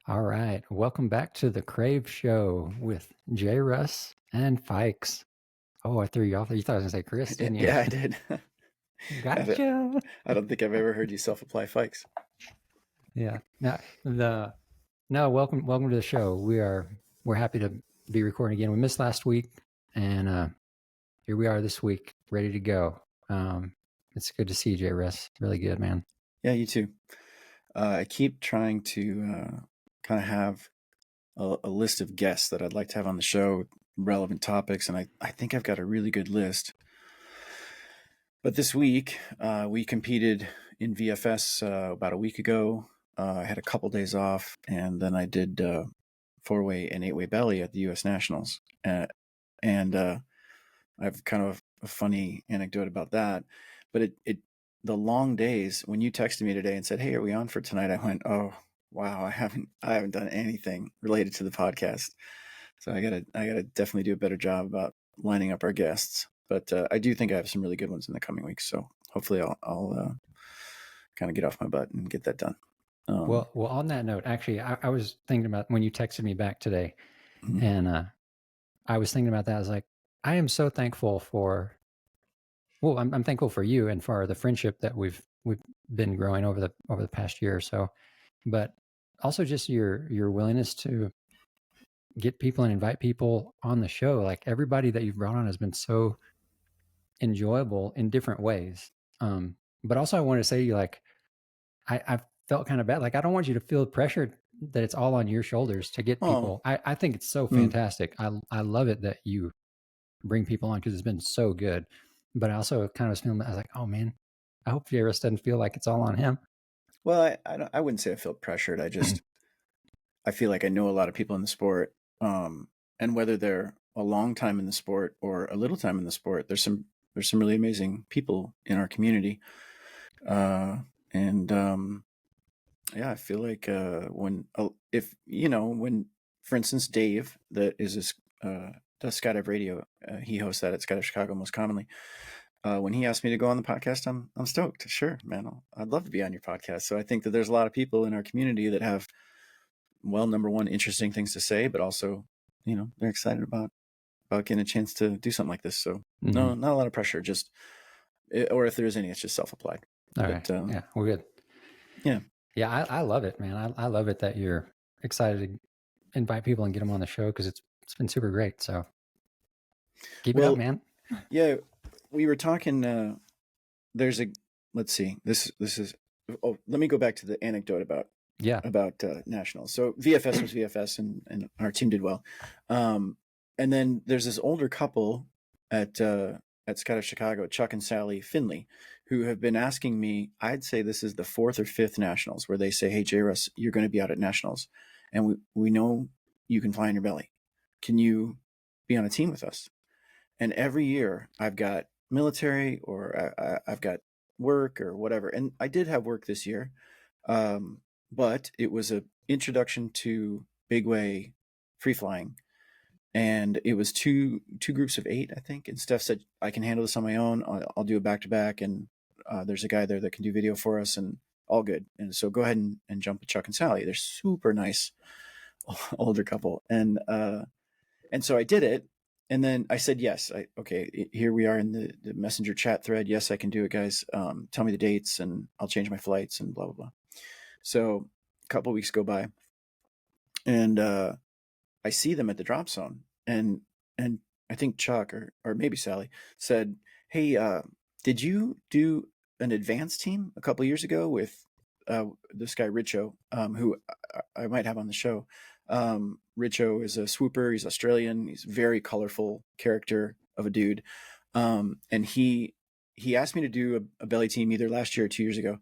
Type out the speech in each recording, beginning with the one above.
All right. Welcome back to the Crave Show with JRuss and Fikes. Oh, I threw you off. You thought I was going to say Chris, didn't you? Yeah, I did. Gotcha. I don't think I've ever heard you self-apply Fikes. Yeah. Welcome to the show. We're happy to be recording again. We missed last week, and here we are this week, ready to go. It's good to see you, JRuss. Really good, man. Yeah, you too. I keep trying to kind of have a list of guests that I'd like to have on the show, relevant topics, and I think I've got a really good list. But this week, we competed in VFS about a week ago. I had a couple days off, and then I did 4-way and 8-way belly at the U.S. Nationals. And I have kind of a funny anecdote about that. But the long days, when you texted me today and said, "Hey, are we on for tonight?" I went, "Oh, wow, I haven't done anything related to the podcast." So I gotta definitely do a better job about lining up our guests. But I do think I have some really good ones in the coming weeks. So hopefully I'll kind of get off my butt and get that done. Well, on that note, actually, I was thinking about when you texted me back today, and I was thinking about that. I was like, I am so thankful I'm thankful for you and for the friendship that we've been growing over the past year or so, but also just your willingness to get people and invite people on the show. Like everybody that you've brought on has been so enjoyable in different ways. But also I wanted to say to you, like, I felt kind of bad. Like, I don't want you to feel pressured that it's all on your shoulders to get people. I think it's so fantastic. I love it that you bring people on because it's been so good. But I also kind of was feeling, I was like, oh man, I hope JRuss doesn't feel like it's all on him. Well, I wouldn't say I feel pressured. I feel like I know a lot of people in the sport, and whether they're a long time in the sport or a little time in the sport, there's some really amazing people in our community, and yeah, I feel like when for instance, Dave that does Skydive Radio, he hosts that at Skydive Chicago most commonly. When he asked me to go on the podcast, I'm stoked. Sure, man, I'd love to be on your podcast. So I think that there's a lot of people in our community that have, well, number one, interesting things to say, but also, they're excited about getting a chance to do something like this. So no, not a lot of pressure. Just, or if there is any, it's just self-applied. All right. Yeah, we're good. Yeah. Yeah, I love it, man. I love it that you're excited to invite people and get them on the show because it's been super great. So keep it up, man. Yeah, we were talking. Let's see. This is. Oh, let me go back to the anecdote about nationals. So VFS was VFS, and our team did well. And then there's this older couple at Skydive Chicago, Chuck and Sally Finley, who have been asking me. I'd say this is the 4th or 5th nationals where they say, "Hey, JRuss, you're going to be out at nationals, and we know you can fly in your belly. Can you be on a team with us?" And every year I've got military or I've got work or whatever. And I did have work this year, but it was an introduction to big way free flying. And it was two groups of 8, I think. And Steph said, "I can handle this on my own. I'll do a back-to-back. And there's a guy there that can do video for us, and all good. And so go ahead and jump with Chuck and Sally. They're super nice older couple. And so I did it. And then I said, yes, okay, here we are in the messenger chat thread. Yes, I can do it, guys. Tell me the dates and I'll change my flights and blah, blah, blah. So a couple of weeks go by, and I see them at the drop zone. And I think Chuck or maybe Sally said, "Hey, did you do an advanced team a couple of years ago with this guy, Richo, who I might have on the show?" Richo is a swooper. He's Australian. He's a very colorful character of a dude. And he asked me to do a belly team either last year or 2 years ago.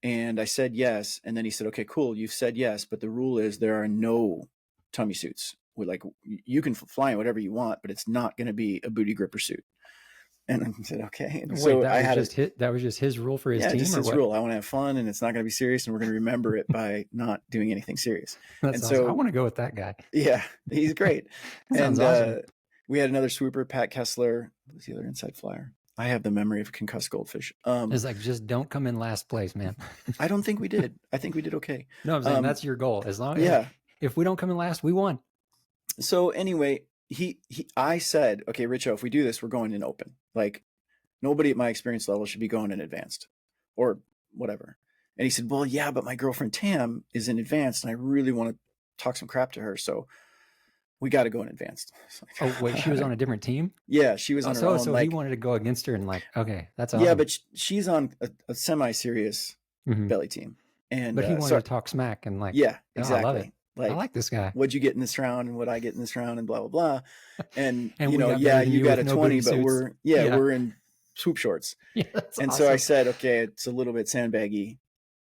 And I said yes. And then he said, "Okay, cool. You've said yes, but the rule is there are no tummy suits. You can fly in whatever you want, but it's not going to be a booty gripper suit." And I said, "Okay." And Wait, so that was just his rule for his team? Yeah, just his rule. I want to have fun, and it's not going to be serious, and we're going to remember it by not doing anything serious. That's awesome. I want to go with that guy. Yeah, he's great. Sounds awesome. We had another swooper, Pat Kessler. Who's the other inside flyer? I have the memory of a concussed goldfish. It's like, just don't come in last place, man. I don't think we did. I think we did okay. No, I'm saying that's your goal. As long as, yeah. if we don't come in last, we won. So anyway, I said, okay, Richo, if we do this, we're going in open. Like, nobody at my experience level should be going in advanced or whatever. And he said, well, yeah, but my girlfriend Tam is in advanced and I really want to talk some crap to her. So we got to go in advanced. Like, oh, wait, she was on a different team? Yeah, she was on her own. So he wanted to go against her and like, okay, that's awesome. Yeah, but she's on a semi-serious belly team. And but he wanted to talk smack and like, yeah, exactly. I love it. Like, I like this guy. What'd you get in this round and what I get in this round and blah, blah, blah. And, and you know, you got a 20, but we're in swoop shorts. Yeah, and awesome. So I said, okay, it's a little bit sandbaggy,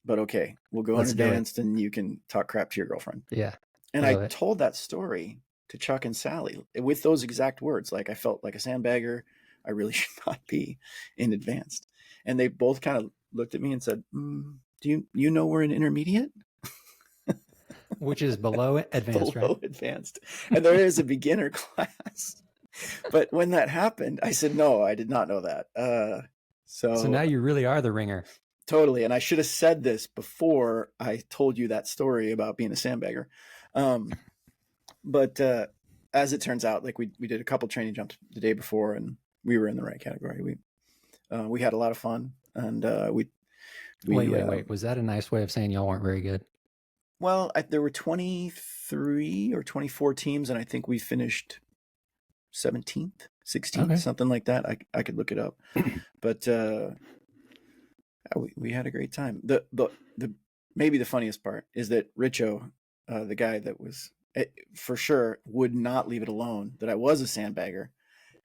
but okay, we'll go in advanced and you can talk crap to your girlfriend. Yeah. And I told that story to Chuck and Sally with those exact words. Like, I felt like a sandbagger. I really should not be in advanced. And they both kind of looked at me and said, do you know we're in intermediate? Which is below advanced, below right? Advanced. And there is a beginner class. But when that happened, I said, no, I did not know that. So now you really are the ringer. Totally. And I should have said this before I told you that story about being a sandbagger. But as it turns out, like we did a couple training jumps the day before and we were in the right category. We had a lot of fun and wait. Was that a nice way of saying y'all weren't very good? Well, there were 23 or 24 teams, and I think we finished 17th, 16th, something like that. I could look it up, but we had a great time. The maybe the funniest part is that Richo, the guy that was for sure would not leave it alone that I was a sandbagger,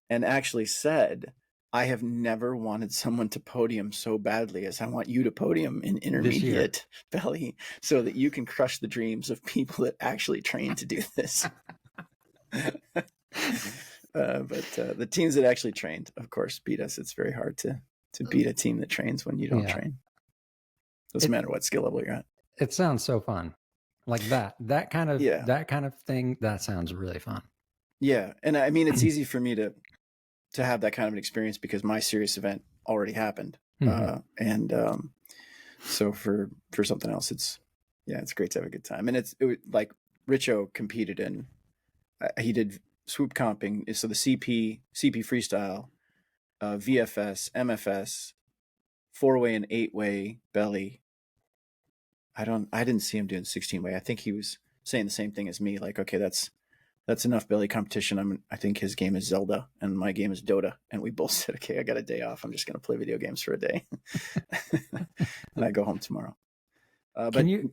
and actually said, I have never wanted someone to podium so badly as I want you to podium in intermediate belly so that you can crush the dreams of people that actually train to do this. But the teams that actually trained, of course, beat us. It's very hard to beat a team that trains when you don't train. Doesn't matter what skill level you're at. It sounds so fun. Like that kind of thing, that sounds really fun. Yeah. And I mean, it's easy for me to have that kind of an experience because my serious event already happened. So for something else, it's great to have a good time. And it like Richo competed in, he did swoop comping. So the CP freestyle, VFS, MFS, 4-way and 8-way belly. I didn't see him doing 16-way. I think he was saying the same thing as me. Like, okay, that's enough belly competition. I think his game is Zelda and my game is Dota. And we both said, okay, I got a day off. I'm just going to play video games for a day. And I go home tomorrow. Can you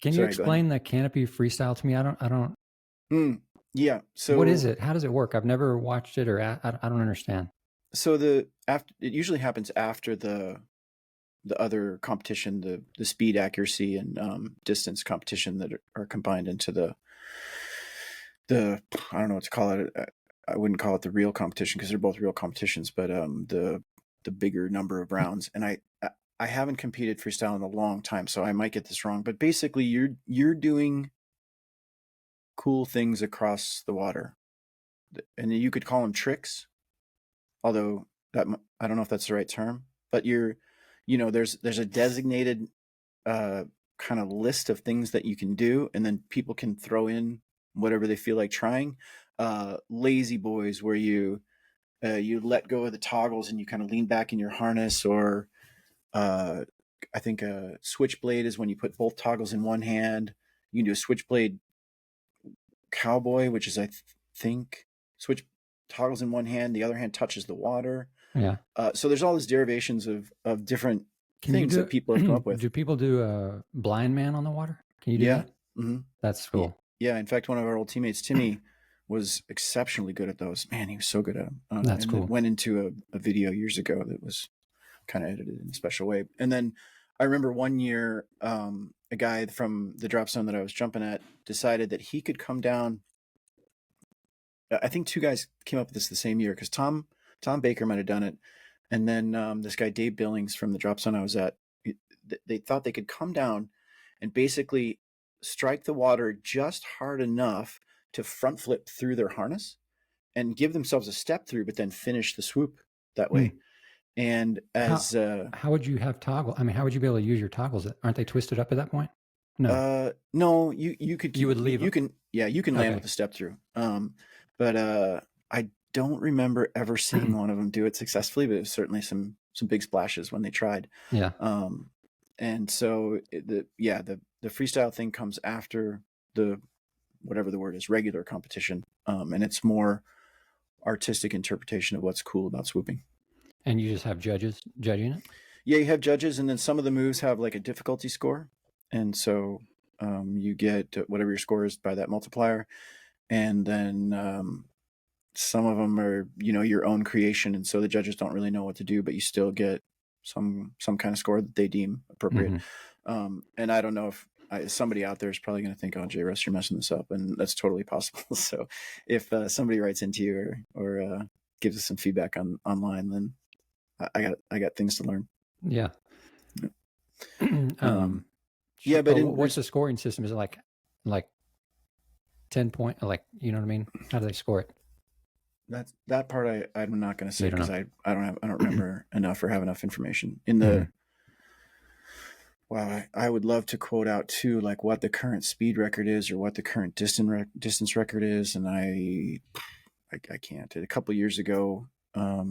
explain the canopy freestyle to me? I don't. Yeah. So what is it? How does it work? I've never watched it, or I don't understand. So it usually happens after the other competition, the speed, accuracy, and distance competition that are combined into the I don't know what to call it. I wouldn't call it the real competition because they're both real competitions, but the bigger number of rounds. And I haven't competed freestyle in a long time, so I might get this wrong. But basically, you're doing cool things across the water, and you could call them tricks. Although I don't know if that's the right term, but there's a designated kind of list of things that you can do, and then people can throw in whatever they feel like trying. Lazy boys, where you let go of the toggles and you kind of lean back in your harness, or I think a switchblade is when you put both toggles in one hand. You can do a switchblade cowboy, which is I think switch toggles in one hand, the other hand touches the water. Yeah. So there's all these derivations of different things that people have come up with. Do people do a blind man on the water? Can you do that? Mm-hmm. That's cool. Yeah, in fact, one of our old teammates, Timmy, was exceptionally good at those. Man, he was so good at them. That's cool. It went into a video years ago that was kind of edited in a special way. And then I remember one year, a guy from the drop zone that I was jumping at decided that he could come down. I think two guys came up with this the same year because Tom Baker might have done it. And then this guy, Dave Billings from the drop zone I was at, they thought they could come down and basically strike the water just hard enough to front flip through their harness and give themselves a step through, but then finish the swoop that way. And as how would you have toggle? I mean, how would you be able to use your toggles? Aren't they twisted up at that point? No. No, you could keep, you would leave you them. can, yeah, you can land Okay. with a step through. But I don't remember ever seeing one of them do it successfully, but there's certainly some big splashes when they tried. Yeah. And so the freestyle thing comes after the, whatever the word is, regular competition. And it's more artistic interpretation of what's cool about swooping. And you just have judges judging it? Yeah, you have judges, and then some of the moves have like a difficulty score. And so you get whatever your score is by that multiplier. And then some of them are, your own creation. And so the judges don't really know what to do, but you still get some kind of score that they deem appropriate. Mm-hmm. And I don't know if somebody out there is probably going to think, oh, JRuss, you're messing this up. And that's totally possible. So if somebody writes into you or gives us some feedback online, then I got things to learn. Yeah. Yeah, but what's the scoring system? Is it like 10 point? Like, you know what I mean? How do they score it? That part I'm not going to say because I don't remember enough or have enough information in the. Wow, I would love to quote out too, like what the current speed record is or what the current distance record is, and I can't. A couple of years ago, I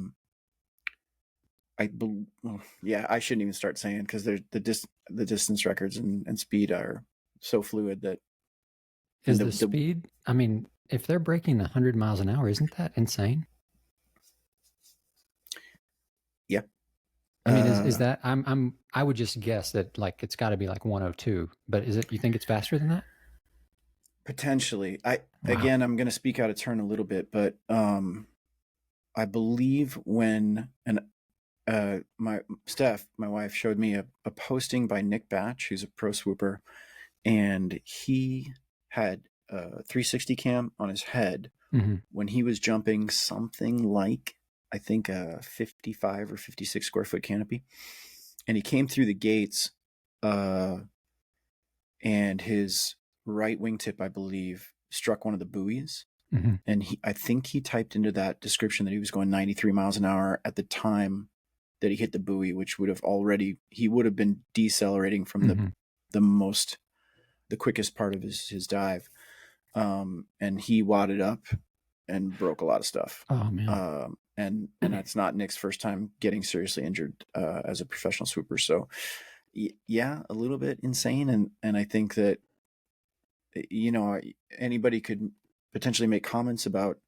shouldn't even start saying because the distance records and speed are so fluid that. Is the speed? I mean, if they're breaking 100 miles an hour, isn't that insane? Yeah. I mean, is that I would just guess that like it's got to be like 102, but is it? You think it's faster than that? Potentially. Again, I'm going to speak out of turn a little bit, but I believe when my wife showed me a posting by Nick Batch, who's a pro swooper, and he had a 360 cam on his head when he was jumping something like, I think, a 55 or 56 square foot canopy. And he came through the gates and his right wingtip, I believe, struck one of the buoys. And I think he typed into that description that he was going 93 miles an hour at the time that he hit the buoy, which he would have been decelerating from the quickest part of his dive. And he wadded up and broke a lot of stuff. Oh man. And that's not Nick's first time getting seriously injured as a professional swooper. So yeah, a little bit insane. And I think that, anybody could potentially make comments about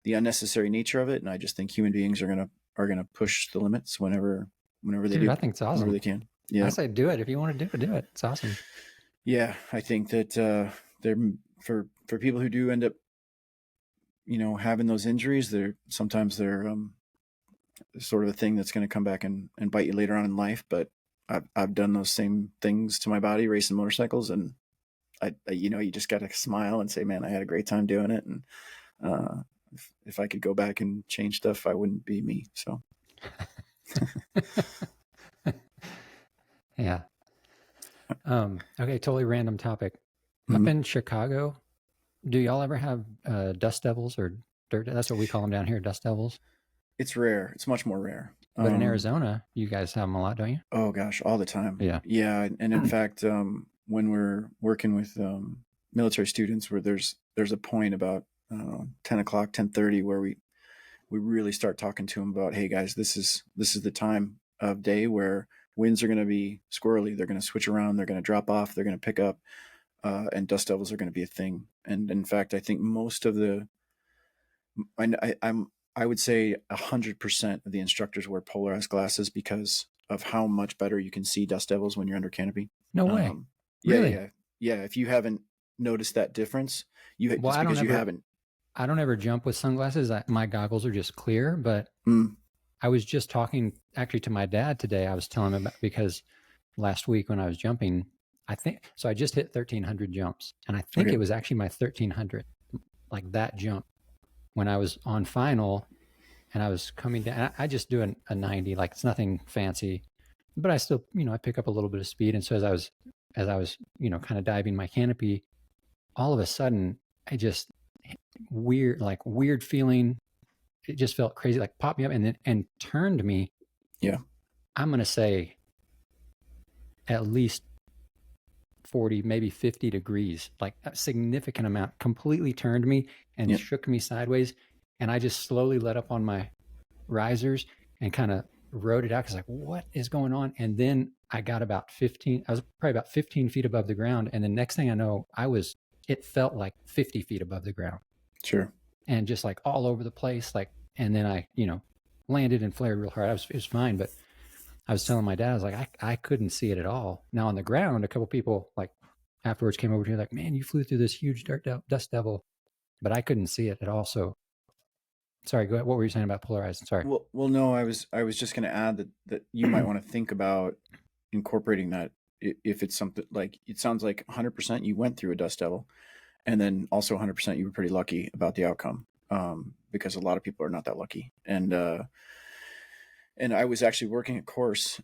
the unnecessary nature of it. And I just think human beings are going to push the limits whenever they do. I think it's awesome. Whenever they can. Yeah. I say do it. If you want to do it. It's awesome. Yeah. I think that they're for people who do end up, having those injuries, they're sometimes sort of a thing that's going to come back and bite you later on in life. But I've done those same things to my body racing motorcycles, and you just got to smile and say, man, I had a great time doing it. And if I could go back and change stuff, I wouldn't be me. So. Yeah. Okay. Totally random topic. Up in Chicago, do y'all ever have dust devils or dirt? That's what we call them down here, dust devils. It's rare. It's much more rare. But in Arizona, you guys have them a lot, don't you? Oh gosh, all the time. Yeah. Yeah. And in fact, when we're working with military students, where there's a point about 10 o'clock, 10:30, where we really start talking to them about, hey guys, this is the time of day where winds are going to be squirrely. They're going to switch around. They're going to drop off. They're going to pick up. And dust devils are going to be a thing. And in fact, I think most of I would say 100% of the instructors wear polarized glasses because of how much better you can see dust devils when you're under canopy. No way. Really? Yeah. If you haven't noticed that difference, I don't ever jump with sunglasses. My goggles are just clear, but I was just talking actually to my dad today. I was telling him about, because last week when I was jumping, I just hit 1,300 jumps, and I think it was actually my 1,300, like that jump, when I was on final, and I was coming down. I just do a 90, like it's nothing fancy, but I still, I pick up a little bit of speed. And so as I was, kind of diving my canopy, all of a sudden, I just weird feeling. It just felt crazy, like popped me up and turned me Yeah. I'm going to say at least 40, maybe 50 degrees, like a significant amount, completely turned me and shook me sideways. And I just slowly let up on my risers and kind of rode it out because like, what is going on? And then I got about 15, I was probably about 15 feet above the ground. And the next thing I know, it felt like 50 feet above the ground. Sure. And just like all over the place. Like, and then I, landed and flared real hard. It was fine, but I was telling my dad, I was like, I couldn't see it at all. Now on the ground, a couple people like afterwards came over to me like, man, you flew through this huge dust devil, but I couldn't see it at all. So sorry, go ahead. What were you saying about polarized? Sorry. Well, no, I was just going to add that you might want to think about incorporating that if it's something like, it sounds like 100% you went through a dust devil, and then also 100% you were pretty lucky about the outcome, because a lot of people are not that lucky. And I was actually working a course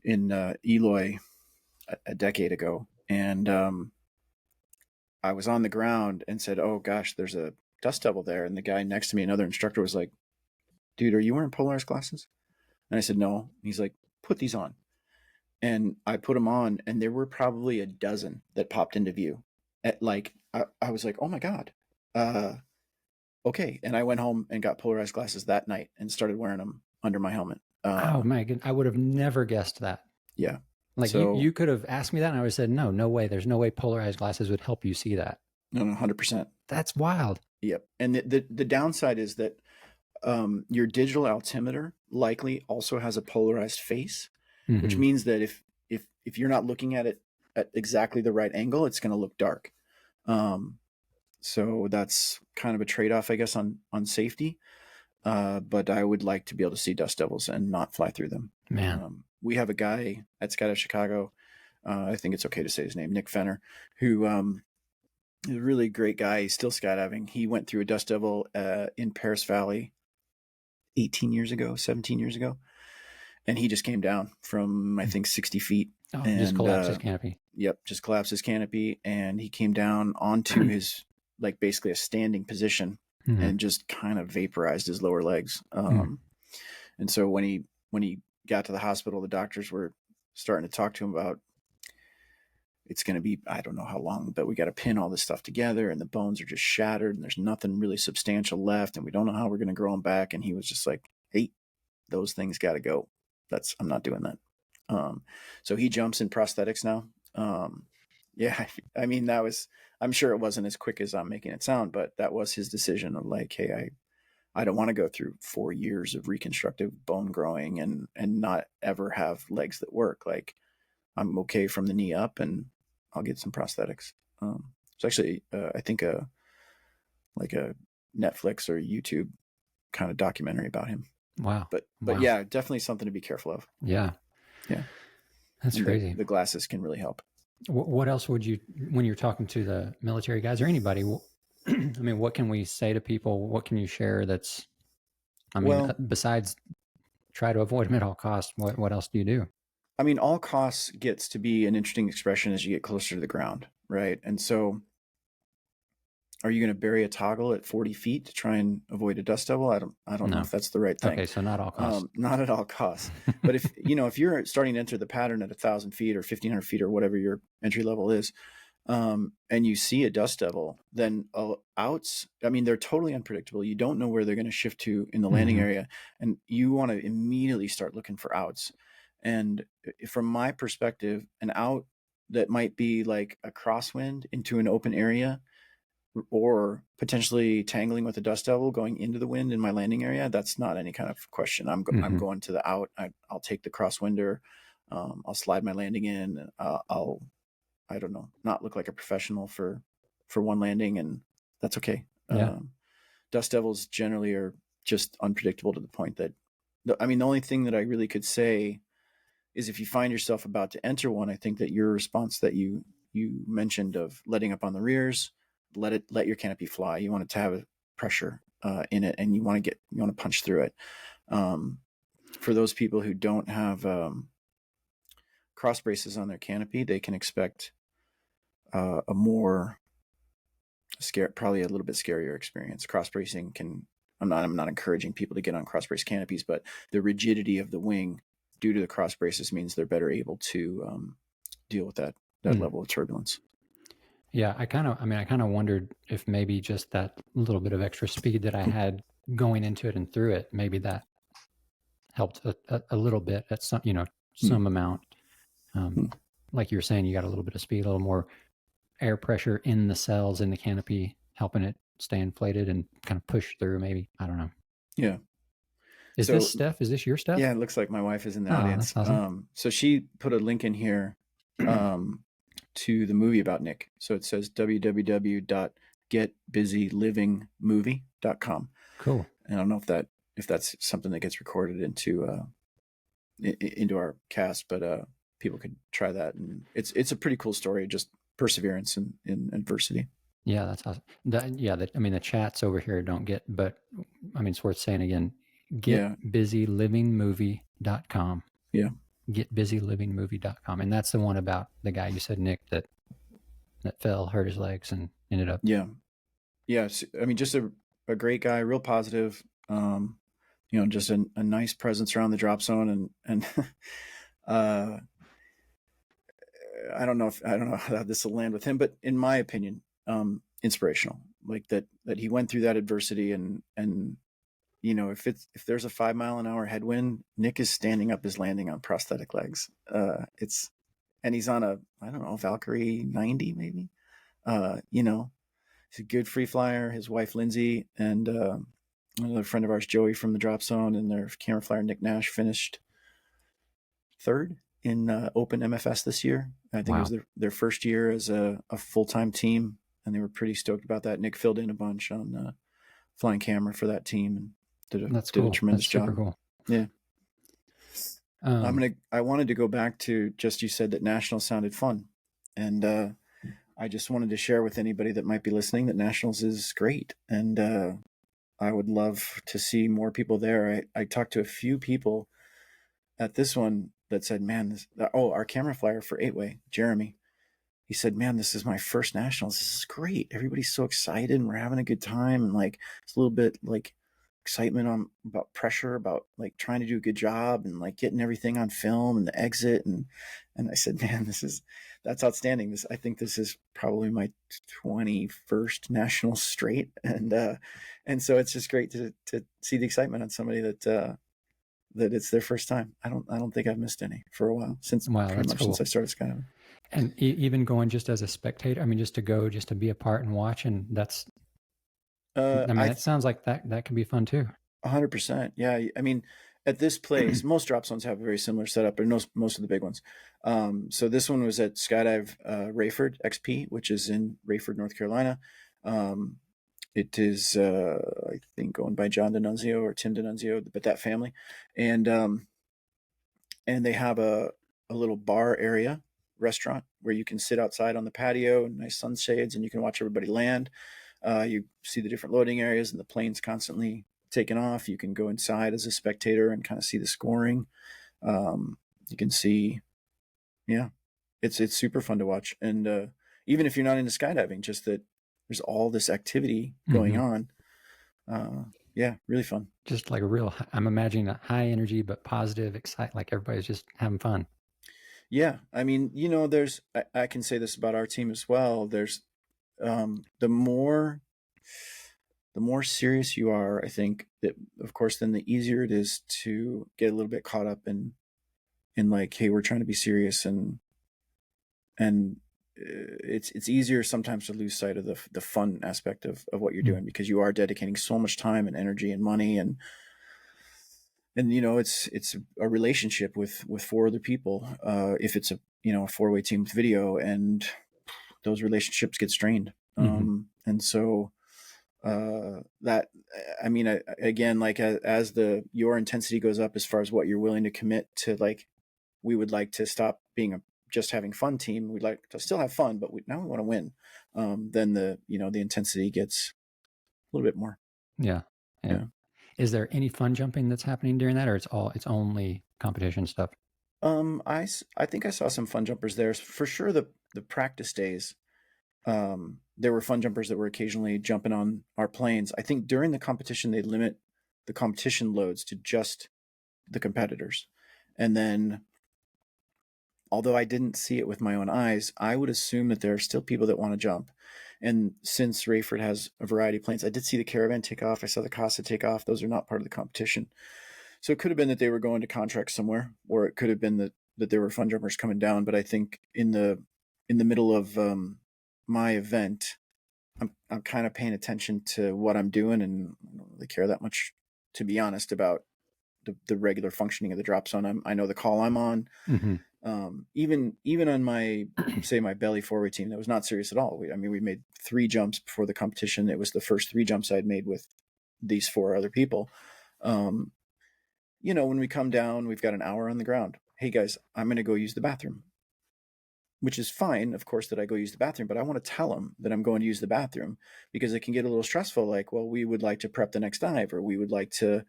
in Eloy a decade ago, and I was on the ground and said, "Oh gosh, there's a dust devil there." And the guy next to me, another instructor, was like, "Dude, are you wearing polarized glasses?" And I said, "No." He's like, "Put these on." And I put them on, and there were probably a dozen that popped into view. I was like, "Oh my God." Okay. And I went home and got polarized glasses that night and started wearing them under my helmet. Oh my goodness. I would have never guessed that. Yeah. Like you could have asked me that and I would have said, no way. There's no way polarized glasses would help you see that. No, 100%. That's wild. Yep. And the downside is that your digital altimeter likely also has a polarized face, which means that if you're not looking at it at exactly the right angle, it's going to look dark. So that's kind of a trade-off, I guess, on safety. But I would like to be able to see dust devils and not fly through them. Man. We have a guy at Skydive Chicago. I think it's okay to say his name, Nick Fenner, who is a really great guy. He's still skydiving. He went through a dust devil in Paris Valley 18 years ago, 17 years ago. And he just came down from, I think, 60 feet. Oh, and just collapsed his canopy. Yep, just collapsed his canopy. And he came down onto his, like, basically a standing position and just kind of vaporized his lower legs. And so when he got to the hospital, the doctors were starting to talk to him about, it's going to be, I don't know how long, but we got to pin all this stuff together, and the bones are just shattered, and there's nothing really substantial left, and we don't know how we're going to grow them back. And he was just like, "Hey, those things got to go. I'm not doing that." So he jumps in prosthetics now. Yeah, I mean, I'm sure it wasn't as quick as I'm making it sound, but that was his decision of like, "Hey, I don't want to go through 4 years of reconstructive bone growing and not ever have legs that work. Like, I'm okay from the knee up, and I'll get some prosthetics." It's actually, I think, like a Netflix or YouTube kind of documentary about him. Wow. But yeah, definitely something to be careful of. Yeah. Yeah. That's crazy. The glasses can really help. What else would you, when you're talking to the military guys or anybody, I mean, what can we say to people? What can you share that's, I mean, besides try to avoid them at all costs, what else do you do? I mean, all costs gets to be an interesting expression as you get closer to the ground, right? And so, are you going to bury a toggle at 40 feet to try and avoid a dust devil? I don't know if that's the right thing. Okay, so not all costs. Not at all costs. But if you're starting to enter the pattern at 1,000 feet or 1,500 feet or whatever your entry level is, and you see a dust devil, then outs, I mean, they're totally unpredictable. You don't know where they're going to shift to in the landing area, and you want to immediately start looking for outs. And from my perspective, an out that might be like a crosswind into an open area, or potentially tangling with a dust devil going into the wind in my landing area, that's not any kind of question. I'm going to the out. I'll take the crosswinder. I'll slide my landing in. I'll, I don't know, not look like a professional for one landing, and that's okay. Yeah. Dust devils generally are just unpredictable to the point that, I mean, the only thing that I really could say is if you find yourself about to enter one, I think that your response that you mentioned of letting up on the rears, let your canopy fly. You want it to have pressure in it, and you want to punch through it. For those people who don't have cross braces on their canopy, they can expect a more probably a little bit scarier experience. Cross bracing can I'm not encouraging people to get on cross brace canopies, but the rigidity of the wing due to the cross braces means they're better able to deal with that level of turbulence. Yeah, I kind of wondered if maybe just that little bit of extra speed that I had going into it and through it, maybe that helped a little bit at some, some amount. Like you were saying, you got a little bit of speed, a little more air pressure in the cells in the canopy, helping it stay inflated and kind of push through. Maybe, I don't know. Yeah. Is this Steph? Is this your Steph? Yeah, it looks like my wife is in the Oh, audience. that's awesome. So she put a link in here to the movie about Nick. So it says www.getbusylivingmovie.com. Cool. And I don't know if that's something that gets recorded into our cast, but people could try that, and it's a pretty cool story, just perseverance in adversity. Yeah, that's awesome. The chats over here don't get, but I mean, it's worth saying again. Getbusylivingmovie.com. Yeah. Getbusylivingmovie.com. And that's the one about the guy you said, Nick, that fell, hurt his legs, and ended up. Yeah. Yeah. I mean, just a great guy, real positive. Just a nice presence around the drop zone, and I don't know how this will land with him, but in my opinion, inspirational. Like that he went through that adversity, and if there's a 5 mile an hour headwind, Nick is standing up his landing on prosthetic legs. And he's on a Valkyrie 90 maybe. He's a good free flyer. His wife Lindsay and another friend of ours, Joey from the drop zone, and their camera flyer Nick Nash finished third in Open MFS this year. I think it was their first year as a full-time team, and they were pretty stoked about that. Nick filled in a bunch on flying camera for that team and did a tremendous job. Super cool. Yeah. I wanted to go back to just, you said that Nationals sounded fun, and I just wanted to share with anybody that might be listening that Nationals is great, and I would love to see more people there. I talked to a few people at this one that said, man, our camera flyer for 8-way, Jeremy, he said, man, this is my first Nationals. This is great. Everybody's so excited and we're having a good time. And like, it's a little bit like excitement about pressure, about like trying to do a good job and like getting everything on film and the exit. And I said, man, that's outstanding. I think this is probably my 21st national straight. And so it's just great to see the excitement on somebody that it's their first time. I don't think I've missed any for a while since I started skydiving. And even going just as a spectator, I mean, just to be a part and watch, and that's. It sounds like that can be fun too. 100%. Yeah. I mean, at this place, most drop zones have a very similar setup, or most of the big ones. So this one was at Skydive Rayford XP, which is in Rayford, North Carolina. It is, I think, owned by John D'Annunzio or Tim D'Annunzio, but that family, and they have a little bar area restaurant where you can sit outside on the patio, nice sunshades, and you can watch everybody land. You see the different loading areas and the planes constantly taking off. You can go inside as a spectator and kind of see the scoring. You can see, it's super fun to watch. And even if you're not into skydiving, just that there's all this activity going on. Really fun. Just like I'm imagining a high energy, but positive, excited, like everybody's just having fun. Yeah. I mean, I can say this about our team as well. There's, the more serious you are, I think that, of course, then the easier it is to get a little bit caught up in like, hey, we're trying to be serious, and it's easier sometimes to lose sight of the fun aspect of what you're doing, because you are dedicating so much time and energy and money, and it's a relationship with 4 other people. If it's a 4-way team with video, and those relationships get strained. And so that, I mean, again, like as your intensity goes up as far as what you're willing to commit to, like, we would like to stop being just having fun team. We'd like to still have fun, but now we want to win. Then the intensity gets a little bit more. Yeah. Is there any fun jumping that's happening during that, or it's only competition stuff? I think I saw some fun jumpers there for sure. The practice days, there were fun jumpers that were occasionally jumping on our planes. I think during the competition, they limit the competition loads to just the competitors. And then, although I didn't see it with my own eyes, I would assume that there are still people that want to jump. And since Rayford has a variety of planes, I did see the Caravan take off. I saw the Casa take off. Those are not part of the competition. So it could have been that they were going to contract somewhere, or it could have been that there were fun jumpers coming down. But I think in the middle of my event, I'm kind of paying attention to what I'm doing, and I don't really care that much, to be honest, about the regular functioning of the drop zone. I know the call I'm on. Mm-hmm. Even on my my belly forward team, that was not serious at all. We made 3 jumps before the competition. It was the first 3 jumps I'd made with these 4 other people. When we come down, we've got an hour on the ground. Hey guys, I'm going to go use the bathroom. Which is fine, of course, that I go use the bathroom, but I want to tell them that I'm going to use the bathroom, because it can get a little stressful. Like, well, we would like to prep the next dive, or we would like to,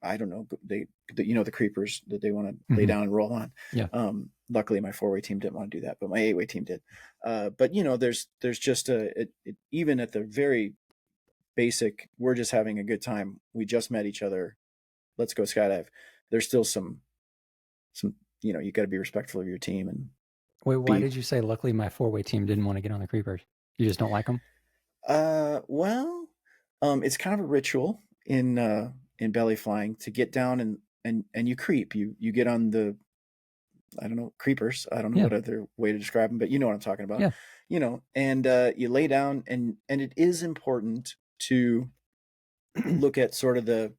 I don't know, the creepers that they want to lay down and roll on. Yeah. Luckily, my 4-way team didn't want to do that, but my 8-way team did. But there's just even at the very basic, we're just having a good time. We just met each other. Let's go skydive. There's still some, you got to be respectful of your team. And wait, why did you say luckily my 4-way team didn't want to get on the creepers? You just don't like them? Well, it's kind of a ritual in belly flying to get down and you creep. You get on the, I don't know, creepers. I don't know what other way to describe them, but you know what I'm talking about. Yeah. And you lay down, and it is important to look at sort of the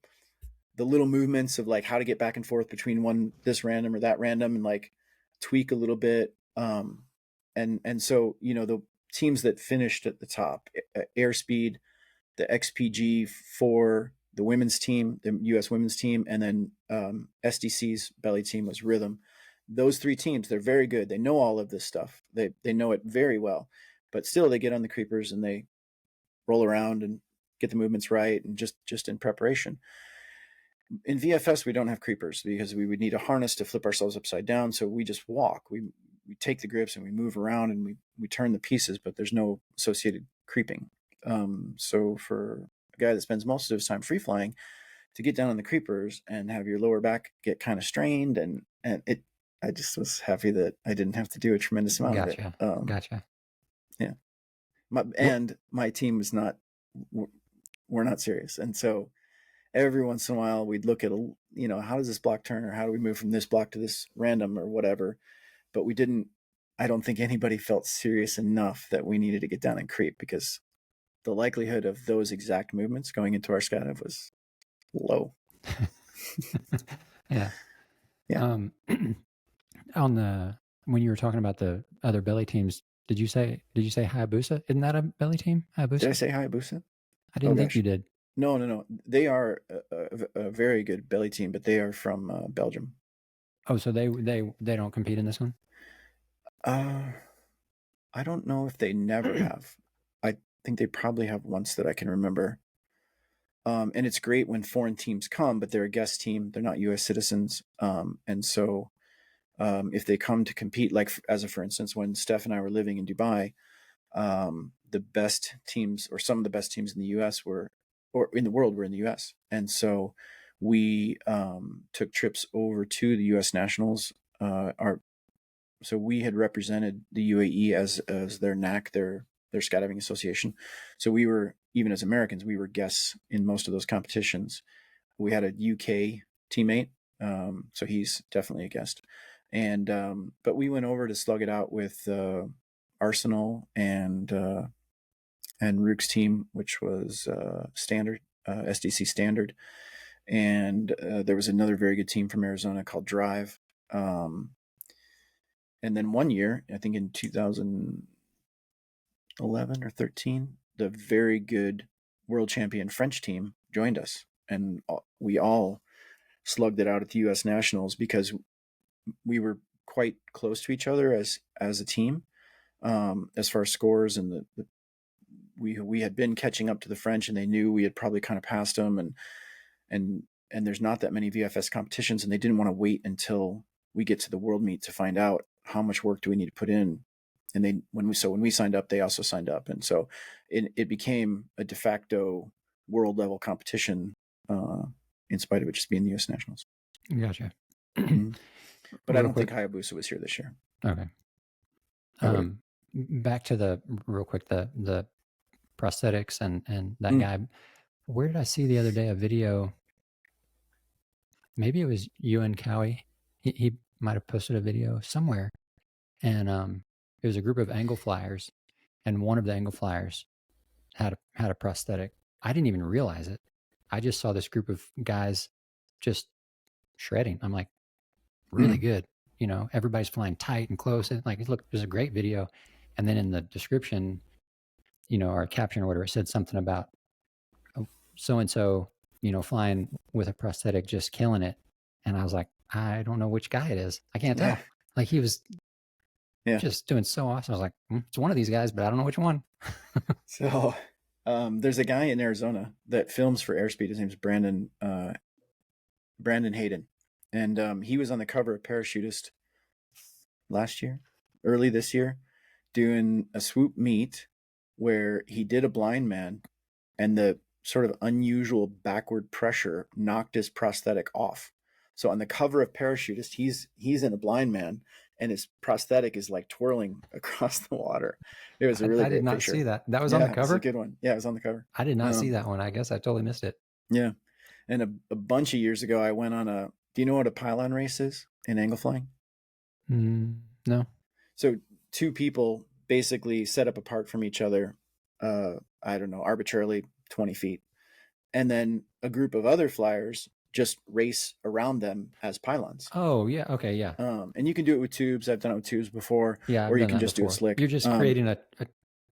little movements of like how to get back and forth between this random or that random, and like tweak a little bit. And so, the teams that finished at the top, Airspeed, the XPG for the women's team, the U.S. women's team, and then SDC's belly team was Rhythm. Those 3 teams, they're very good. They know all of this stuff. They know it very well, but still they get on the creepers and they roll around and get the movements right, and just in preparation. In VFS, we don't have creepers because we would need a harness to flip ourselves upside down. So we just walk. We take the grips and we move around and we turn the pieces, but there's no associated creeping. So for a guy that spends most of his time free flying, to get down on the creepers and have your lower back get kind of strained, and I just was happy that I didn't have to do a tremendous amount of it. Gotcha. Yeah. My team was not, we're not serious. And so every once in a while we'd look at, how does this block turn, or how do we move from this block to this random or whatever. But I don't think anybody felt serious enough that we needed to get down and creep, because the likelihood of those exact movements going into our skydive was low. Yeah. Yeah. When you were talking about the other belly teams, did you say Hayabusa? Isn't that a belly team? Hayabusa? Did I say Hayabusa? I didn't think you did. No. They are a very good belly team, but they are from Belgium. Oh, so they don't compete in this one? I don't know if they never have. I think they probably have once that I can remember. And it's great when foreign teams come, but they're a guest team. They're not U.S. citizens. And so if they come to compete, like for instance, when Steph and I were living in Dubai, the best teams, or some of the best teams in the U.S. or in the world, were in the U.S. And so we took trips over to the U.S. Nationals. So we had represented the UAE as their NAC, their skydiving association. So we were, even as Americans, we were guests in most of those competitions. We had a UK teammate, so he's definitely a guest. And but we went over to slug it out with Arsenal and Rook's team, which was standard, SDC standard. And there was another very good team from Arizona called Drive. And then one year, I think in 2011 or 13, the very good world champion French team joined us. And we all slugged it out at the U.S. Nationals because we were quite close to each other as a team, as far as scores. And we had been catching up to the French, and they knew we had probably kind of passed them. And there's not that many VFS competitions, and they didn't want to wait until we get to the world meet to find out how much work do we need to put in and when we signed up, they also signed up, and so it became a de facto world level competition, in spite of it just being the U.S. Nationals. Gotcha. Mm-hmm. But I don't think Hayabusa was here this year. Okay. Back to the prosthetics and that guy. Where did I see the other day a video? Maybe it was you and Cowie. He might have posted a video somewhere, and it was a group of angle flyers, and one of the angle flyers had a prosthetic. I didn't even realize it. I just saw this group of guys just shredding. I'm like, really good. You know, everybody's flying tight and close. And like, look, there's a great video. And then in the description, you know, or caption or whatever, it said something about so-and-so, you know, flying with a prosthetic, just killing it. And I was like, I don't know which guy it is. I can't tell. Like he was just doing so awesome. I was like, it's one of these guys, but I don't know which one. So there's a guy in Arizona that films for Airspeed. His name's Brandon Hayden. And he was on the cover of Parachutist early this year, doing a swoop meet where he did a blind man, and the sort of unusual backward pressure knocked his prosthetic off. So on the cover of Parachutist, he's in a blind man, and his prosthetic is like twirling across the water. It was a really great picture. I did not see that. That was on the cover? It was a good one. Yeah, it was on the cover. I did not see that one. I guess I totally missed it. Yeah. And a bunch of years ago, I went on do you know what a pylon race is in angle flying? No. So two people basically set up apart from each other, I don't know, arbitrarily 20 feet. And then a group of other flyers just race around them as pylons. Oh, yeah. Okay, yeah. And you can do it with tubes. I've done it with tubes before. Yeah, or you can just do it slick. You're just creating a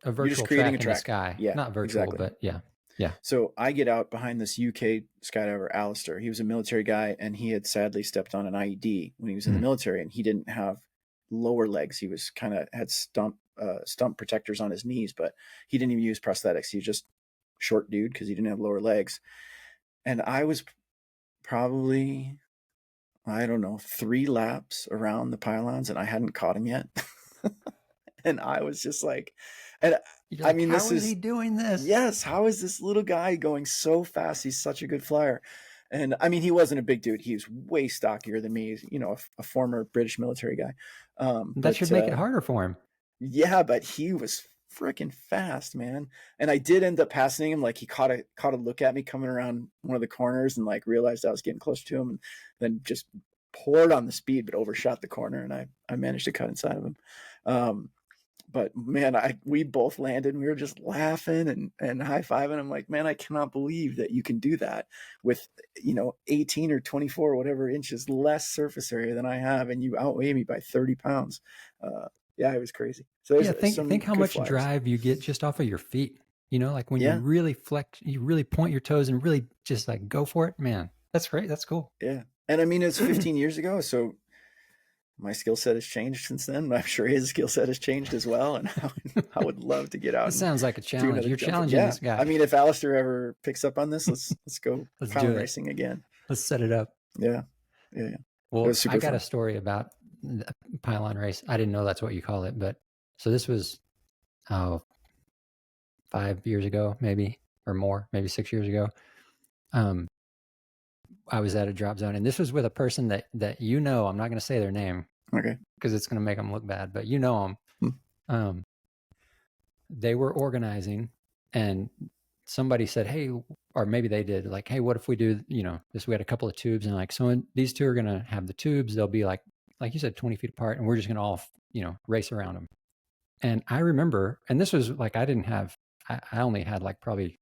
virtual track in the sky. Yeah, not virtual, exactly. But yeah. Yeah. So I get out behind this UK skydiver, Alistair. He was a military guy, and he had sadly stepped on an IED when he was in the military, and he didn't have lower legs. He was kind of had stump protectors on his knees, but he didn't even use prosthetics. He was just short dude because he didn't have lower legs. And I was probably, I don't know, 3 laps around the pylons, and I hadn't caught him yet. And I was just like, and I mean, how is he doing this? Yes. How is this little guy going so fast? He's such a good flyer. And I mean, he wasn't a big dude. He was way stockier than me. He's, you know, a former British military guy. That should make it harder for him. Yeah, but he was freaking fast, man. And I did end up passing him. Like he caught a look at me coming around one of the corners, and like realized I was getting close to him, and then just poured on the speed, but overshot the corner, and I managed to cut inside of him. But man, we both landed, and we were just laughing and high-fiving. I'm like, man, I cannot believe that you can do that with, you know, 18 or 24 or whatever inches less surface area than I have, and you outweigh me by 30 pounds. Yeah, it was crazy. So think how much drive you get just off of your feet. You know, like when you really flex, you really point your toes and really just like go for it. Man, that's great. That's cool. Yeah. And I mean, it's 15 years ago, so my skill set has changed since then. I'm sure his skill set has changed as well. And I would love to get out. It sounds like a challenge. You're challenging this guy. I mean, if Alistair ever picks up on this, let's go pylon racing again. Let's set it up. Yeah. Well, I got a story about the pylon race. I didn't know that's what you call it, but so this was 5 years ago, maybe, or more, maybe 6 years ago. I was at a drop zone, and this was with a person that you know. I'm not going to say their name, okay, because it's going to make them look bad, but you know them. They were organizing, and somebody said, "Hey," or maybe they did, like, "Hey, what if we do, you know, this? We had a couple of tubes, and like, so these two are going to have the tubes. They'll be like you said, 20 feet apart, and we're just going to all, you know, race around them." And I remember, and this was like, I only had like probably,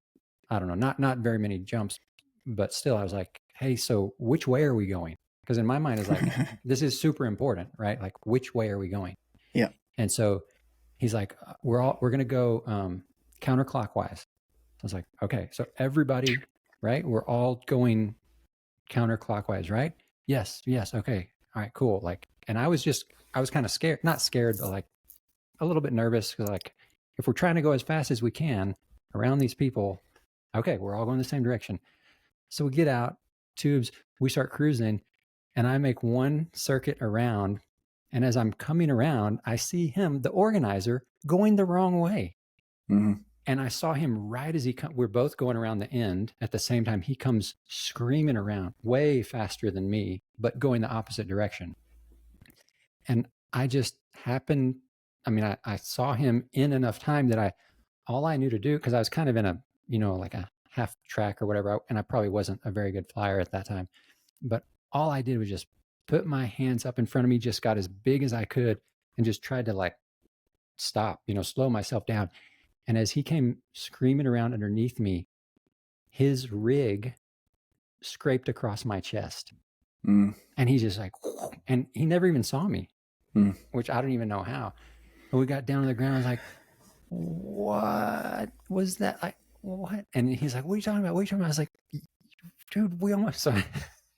I don't know, not very many jumps, but still, I was like, hey, so which way are we going? Because in my mind, it's like, this is super important, right? Like, which way are we going? Yeah. And so he's like, we're going to go counterclockwise. I was like, okay, so everybody, right? We're all going counterclockwise, right? Yes. Okay. All right, cool. Like, and I was kind of scared, not scared, but like a little bit nervous, because like, if we're trying to go as fast as we can around these people, okay, we're all going the same direction. So we get out, tubes, we start cruising, and I make one circuit around, And as I'm coming around, I see him, the organizer, going the wrong way. Mm-hmm. And I saw him right as we're both going around the end at the same time. He comes screaming around way faster than me, but going the opposite direction. And I just happened, I saw him in enough time that all I knew to do, because I was kind of in a, like a half track or whatever, and I probably wasn't a very good flyer at that time. But all I did was just put my hands up in front of me, just got as big as I could, and just tried to like stop, slow myself down. And as he came screaming around underneath me, his rig scraped across my chest. And he's just like, and he never even saw me, which I don't even know how. And we got down to the ground. I was like, what was that? Like, what? And he's like, what are you talking about? What are you talking about? I was like, dude, we almost. So I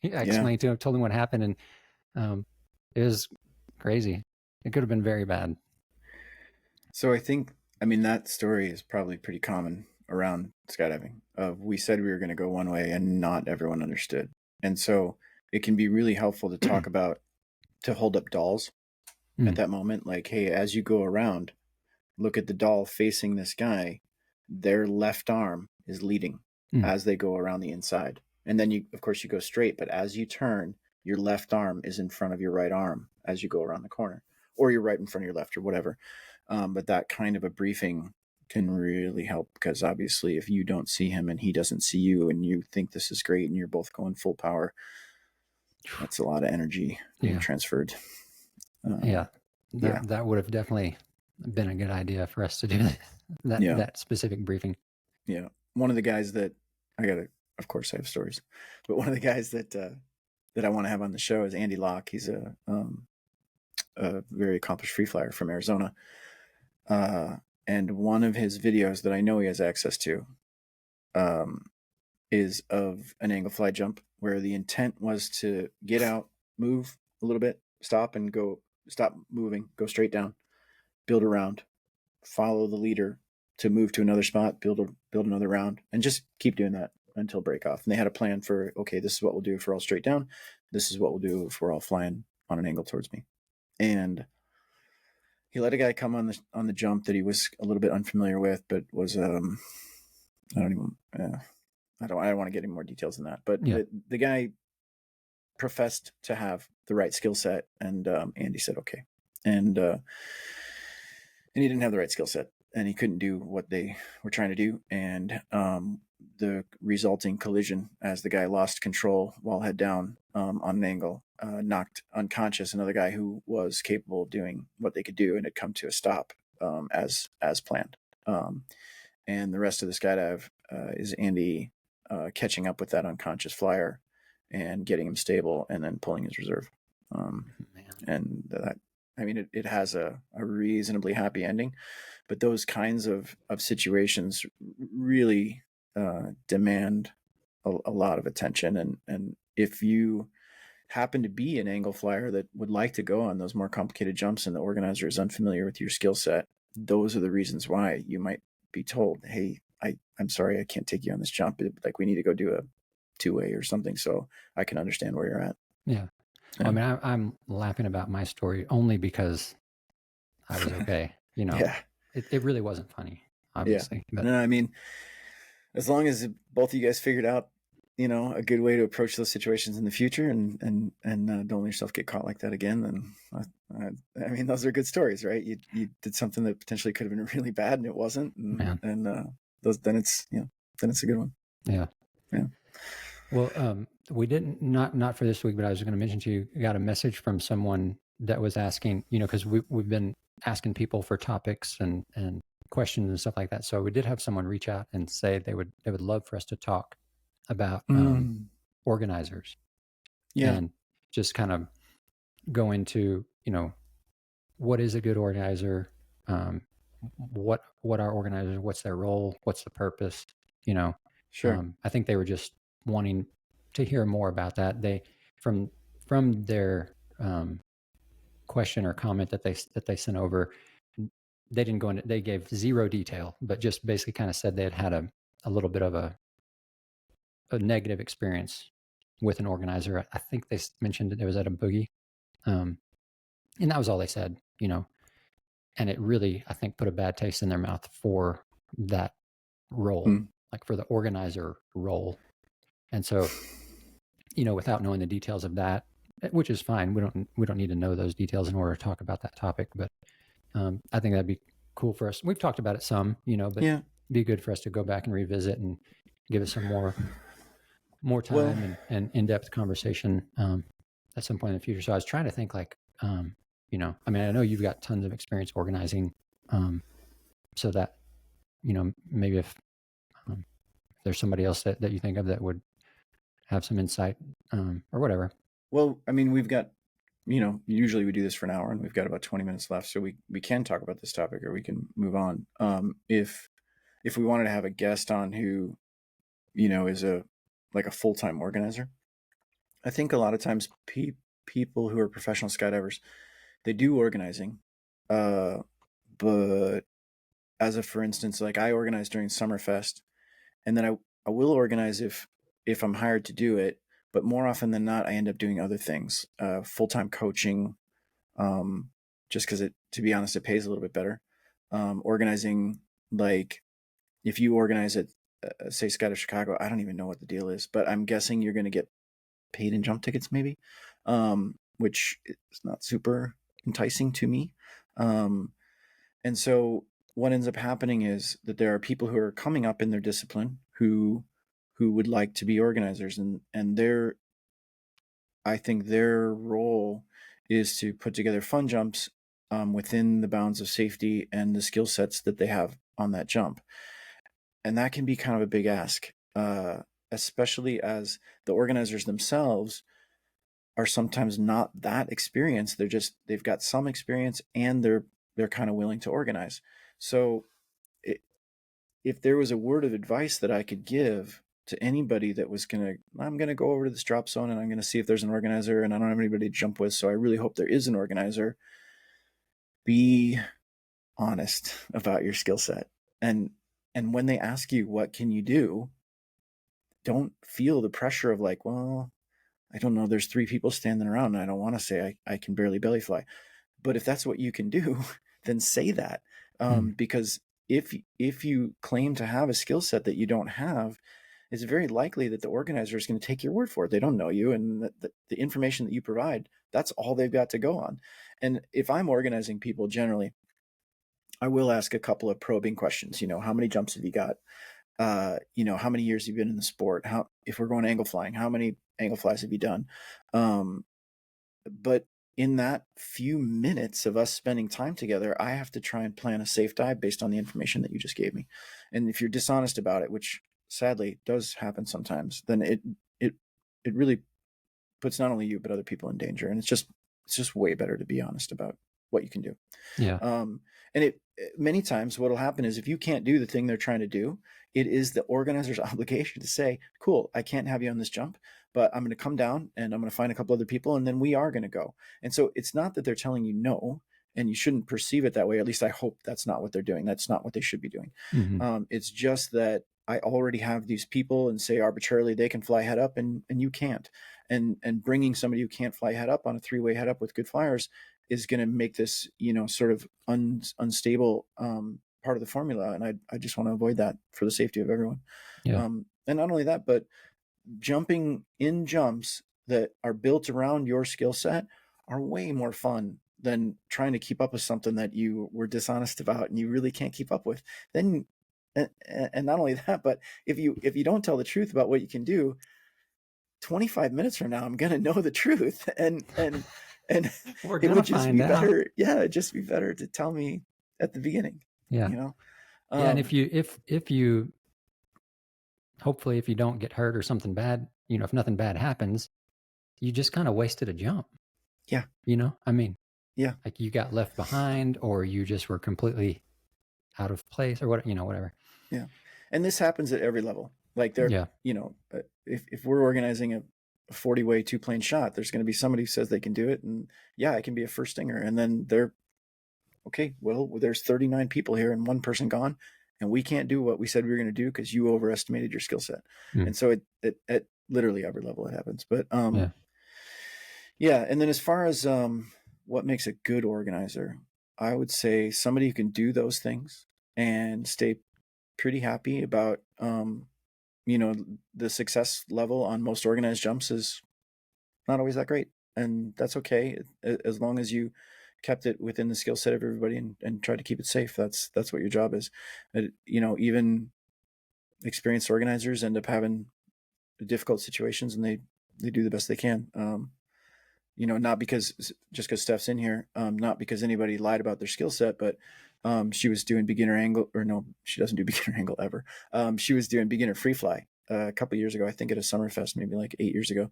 explained to him, told him what happened, and it was crazy. It could have been very bad. So I think, that story is probably pretty common around skydiving. We said we were going to go one way and not everyone understood. And so it can be really helpful to talk about, to hold up dolls at that moment. Like, hey, as you go around, look at the doll facing this guy. Their left arm is leading as they go around the inside. And then you, of course, you go straight, but as you turn, your left arm is in front of your right arm as you go around the corner, or you're right in front of your left, or whatever. But that kind of a briefing can really help, because obviously if you don't see him and he doesn't see you and you think this is great and you're both going full power, that's a lot of energy being transferred. That would have definitely been a good idea for us to do that specific briefing. Yeah. One of the guys that of course I have stories, but one of the guys that I want to have on the show is Andy Locke. He's a very accomplished free flyer from Arizona. And one of his videos that I know he has access to is of an angle fly jump where the intent was to get out, move a little bit, stop moving, go straight down, build around, follow the leader to move to another spot, build another round, and just keep doing that until break off. And they had a plan for, okay, this is what we'll do if we're all straight down. This is what we'll do if we're all flying on an angle towards me. And he let a guy come on the jump that he was a little bit unfamiliar with, but was I don't want to get any more details than that. But the guy professed to have the right skill set, and Andy said okay, and he didn't have the right skill set, and he couldn't do what they were trying to do, and the resulting collision, as the guy lost control while head down on an angle, knocked unconscious another guy who was capable of doing what they could do, and had come to a stop as planned. And the rest of the skydive is Andy catching up with that unconscious flyer and getting him stable, and then pulling his reserve. And that, it has a reasonably happy ending, but those kinds of situations really demand a lot of attention. And if you happen to be an angle flyer that would like to go on those more complicated jumps and the organizer is unfamiliar with your skill set, those are the reasons why you might be told, hey, I'm sorry, I can't take you on this jump. Like, we need to go do a two-way or something, so I can understand where you're at. Yeah. Well, I'm laughing about my story only because I was okay. It really wasn't funny, obviously. Yeah. But no, as long as both of you guys figured out, a good way to approach those situations in the future, and don't let yourself get caught like that again, then those are good stories, right? You did something that potentially could have been really bad, and it wasn't, and then it's a good one. Yeah. Well, we didn't, not for this week, but I was going to mention to you, got a message from someone that was asking, because we've been asking people for topics and questions and stuff like that. So we did have someone reach out and say they would love for us to talk about organizers. Yeah. And just kind of go into, what is a good organizer? What are organizers? What's their role? What's the purpose? Sure. I think they were just wanting to hear more about that. They, from their question or comment that they sent over, they didn't go into, they gave zero detail, but just basically kind of said they had a little bit of a negative experience with an organizer. I think they mentioned it was at a boogie. And that was all they said, and it really, I think, put a bad taste in their mouth for that role, like for the organizer role. And so, without knowing the details of that, which is fine, we don't need to know those details in order to talk about that topic. But I think that'd be cool for us. We've talked about it some, but it'd be good for us to go back and revisit and give us some more time and in-depth conversation at some point in the future. So I was trying to think like, I know you've got tons of experience organizing, so that, maybe if there's somebody else that you think of that would have some insight or whatever. Well, I mean, we've got, usually we do this for an hour and we've got about 20 minutes left. So we can talk about this topic or we can move on. If we wanted to have a guest on who, is a full-time organizer, I think a lot of times people who are professional skydivers, they do organizing. But as a, for instance, like I organize during Summerfest, and then I will organize if I'm hired to do it, but more often than not, I end up doing other things, full-time coaching, just because to be honest, it pays a little bit better. Organizing, like if you organize at, say, Skydive Chicago, I don't even know what the deal is, but I'm guessing you're going to get paid in jump tickets maybe, which is not super enticing to me. And so what ends up happening is that there are people who are coming up in their discipline who would like to be organizers, and I think their role is to put together fun jumps within the bounds of safety and the skill sets that they have on that jump. And that can be kind of a big ask, especially as the organizers themselves are sometimes not that experienced. They've got some experience and they're kind of willing to organize. So if there was a word of advice that I could give to anybody that was I'm going to go over to this drop zone and I'm going to see if there's an organizer, and I don't have anybody to jump with, so I really hope there is an organizer. Be honest about your skill set. And when they ask you, what can you do? Don't feel the pressure of like, well, I don't know, there's 3 people standing around and I don't want to say I can barely belly fly. But if that's what you can do, then say that. Because if you claim to have a skill set that you don't have, it's very likely that the organizer is going to take your word for it. They don't know you, and the information that you provide, that's all they've got to go on. And if I'm organizing people, generally, I will ask a couple of probing questions. How many jumps have you got? How many years have you been in the sport? If we're going angle flying, how many angle flies have you done? But in that few minutes of us spending time together, I have to try and plan a safe dive based on the information that you just gave me. And if you're dishonest about it, which sadly does happen sometimes, then it really puts not only you but other people in danger. And it's just way better to be honest about what you can do. Yeah. And many times what'll happen is if you can't do the thing they're trying to do, it is the organizer's obligation to say, cool, I can't have you on this jump, but I'm going to come down and I'm going to find a couple other people and then we are going to go. And so it's not that they're telling you no, and you shouldn't perceive it that way. At least I hope that's not what they're doing. That's not what they should be doing. Mm-hmm. It's just that I already have these people, and say arbitrarily they can fly head up and you can't. And bringing somebody who can't fly head up on a 3-way head up with good flyers is going to make this, sort of unstable part of the formula. And I just want to avoid that for the safety of everyone. Yeah. And not only that, but jumping in jumps that are built around your skill set are way more fun than trying to keep up with something that you were dishonest about and you really can't keep up with. Then, and not only that, but if you don't tell the truth about what you can do, 25 minutes from now, I'm going to know the truth. And it would just be better. Yeah. It'd just be better to tell me at the beginning. Yeah. And if you hopefully, if you don't get hurt or something bad, if nothing bad happens, you just kind of wasted a jump. Yeah. Yeah. Like you got left behind, or you just were completely out of place, or whatever. Yeah. And this happens at every level. Like if we're organizing a 40-way 2-plane shot, there's going to be somebody who says they can do it. And yeah, I can be a first stinger. And then okay, well, there's 39 people here and 1 person gone, and we can't do what we said we were going to do because you overestimated your skill set. And so it at literally every level it happens. But yeah. And then as far as what makes a good organizer, I would say somebody who can do those things and stay pretty happy about, the success level on most organized jumps is not always that great. And that's okay, as long as you kept it within the skill set of everybody and tried to keep it safe. That's what your job is. Even experienced organizers end up having difficult situations, and they do the best they can. Not because just because Steph's in here, not because anybody lied about their skill set, but she was doing beginner angle, or no, she doesn't do beginner angle ever. She was doing beginner free fly a couple years ago, I think at a Summerfest, maybe like 8 years ago.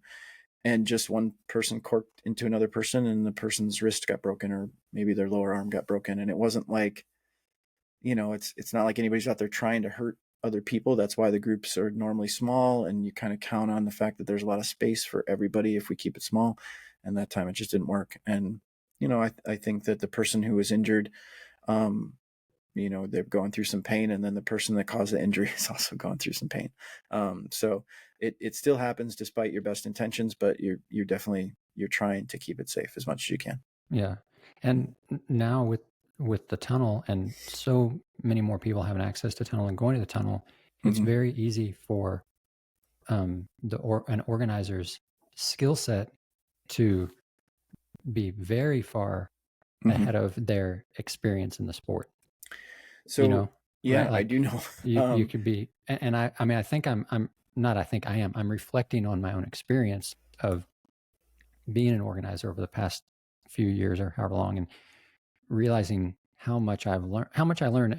And just one person corked into another person, and the person's wrist got broken, or maybe their lower arm got broken. And it wasn't like, it's not like anybody's out there trying to hurt other people. That's why the groups are normally small, and you kind of count on the fact that there's a lot of space for everybody if we keep it small. And that time it just didn't work. And I think that the person who was injured, they're going through some pain, and then the person that caused the injury is also going through some pain. So it still happens despite your best intentions, but you're definitely, you're trying to keep it safe as much as you can. Yeah. And now with the tunnel and so many more people having access to tunnel and going to the tunnel, it's very easy for an organizer's skill set to be very far ahead of their experience in the sport. So yeah, right? Like, I do know. You could be, and I mean, I think I'm reflecting on my own experience of being an organizer over the past few years or however long, and realizing how much I've learned, how much I learn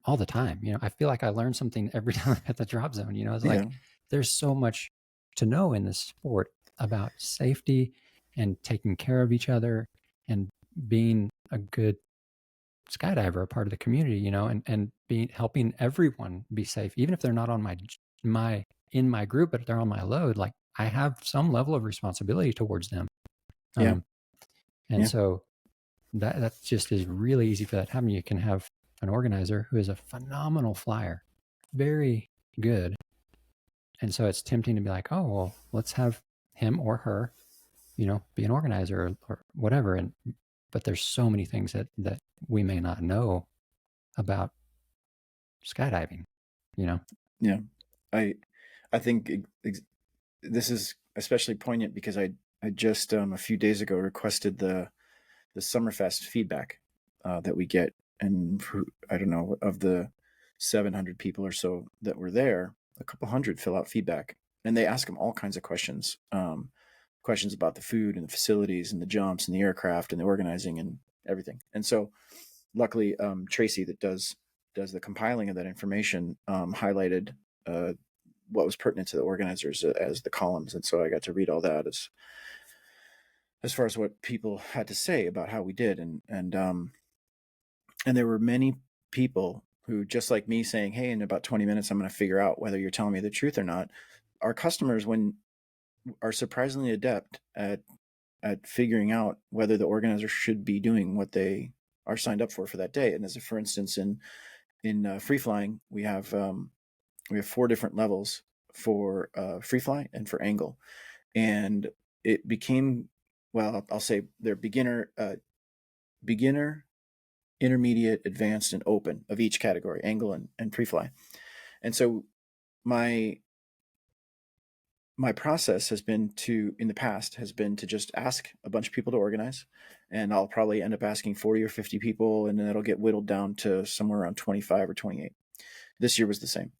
all the time. I feel like I learn something every time at the drop zone. It's like there's so much to know in this sport about safety and taking care of each other and being a good skydiver, a part of the community, and helping everyone be safe, even if they're not on in my group, but if they're on my load. Like, I have some level of responsibility towards them. So that just is really easy for that to happen. You can have an organizer who is a phenomenal flyer, very good. And so it's tempting to be like, oh, well, let's have him or her, be an organizer or whatever. But there's so many things that we may not know about skydiving, Yeah. I think this is especially poignant because I just a few days ago requested the Summerfest feedback that we get, and I don't know, of the 700 people or so that were there, a couple hundred fill out feedback, and they ask them all kinds of questions, questions about the food and the facilities and the jumps and the aircraft and the organizing and everything. And so luckily, Tracy, that does the compiling of that information, highlighted what was pertinent to the organizers as the columns. And so I got to read all that as far as what people had to say about how we did. And there were many people who, just like me, saying, hey, in about 20 minutes, I'm going to figure out whether you're telling me the truth or not. Our customers are surprisingly adept at figuring out whether the organizer should be doing what they are signed up for that day. And for instance, in free flying, we have 4 different levels for free fly and for angle. And it became, well, I'll say they're beginner, intermediate, advanced, and open of each category, angle and pre-fly. And so my process in the past has been to just ask a bunch of people to organize, and I'll probably end up asking 40 or 50 people, and then it'll get whittled down to somewhere around 25 or 28. This year was the same.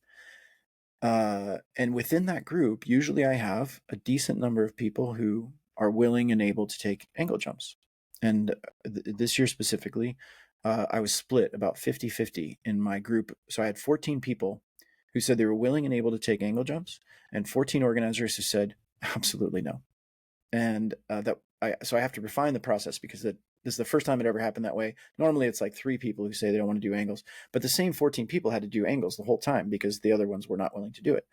And within that group, usually I have a decent number of people who are willing and able to take angle jumps. And this year specifically, I was split about 50-50 in my group. So I had 14 people who said they were willing and able to take angle jumps, and 14 organizers who said absolutely no. And so I have to refine the process, because this is the first time it ever happened that way. Normally it's like 3 people who say they don't want to do angles, but the same 14 people had to do angles the whole time because the other ones were not willing to do it.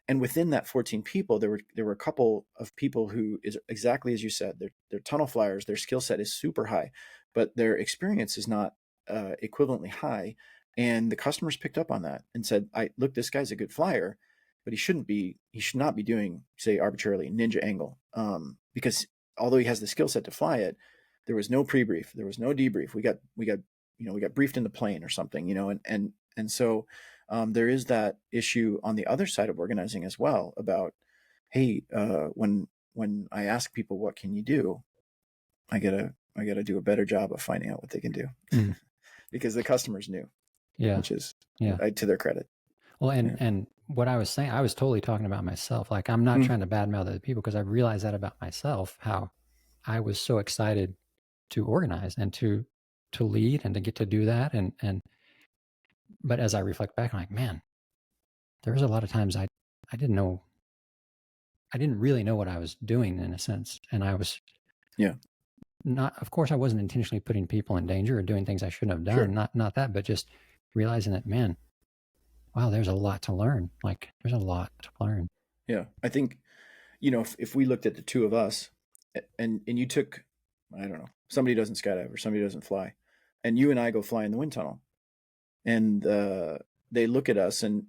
And within that 14 people, there were a couple of people who, is exactly as you said, they're tunnel flyers. Their skill set is super high, but their experience is not equivalently high. And the customers picked up on that and said, look, this guy's a good flyer, but he should not be doing, say, arbitrarily ninja angle, because although he has the skill set to fly it, there was no pre-brief, there was no debrief. We got briefed in the plane or something, and so there is that issue on the other side of organizing as well about, hey, when I ask people what can you do, I gotta do a better job of finding out what they can do, because the customers knew, which is to their credit. Well, and what I was saying, I was totally talking about myself. Like, I'm not trying to badmouth other people, because I realized that about myself, how I was so excited to organize and to lead and to get to do that. But as I reflect back, I'm like, man, there was a lot of times I didn't really know what I was doing, in a sense. And I was not, of course, I wasn't intentionally putting people in danger or doing things I shouldn't have done. Sure. Not that, but just realizing that, man, wow, there's a lot to learn. Like, there's a lot to learn. Yeah. I think, if we looked at the two of us and you took, I don't know, somebody doesn't skydive or somebody doesn't fly, and you and I go fly in the wind tunnel, and they look at us and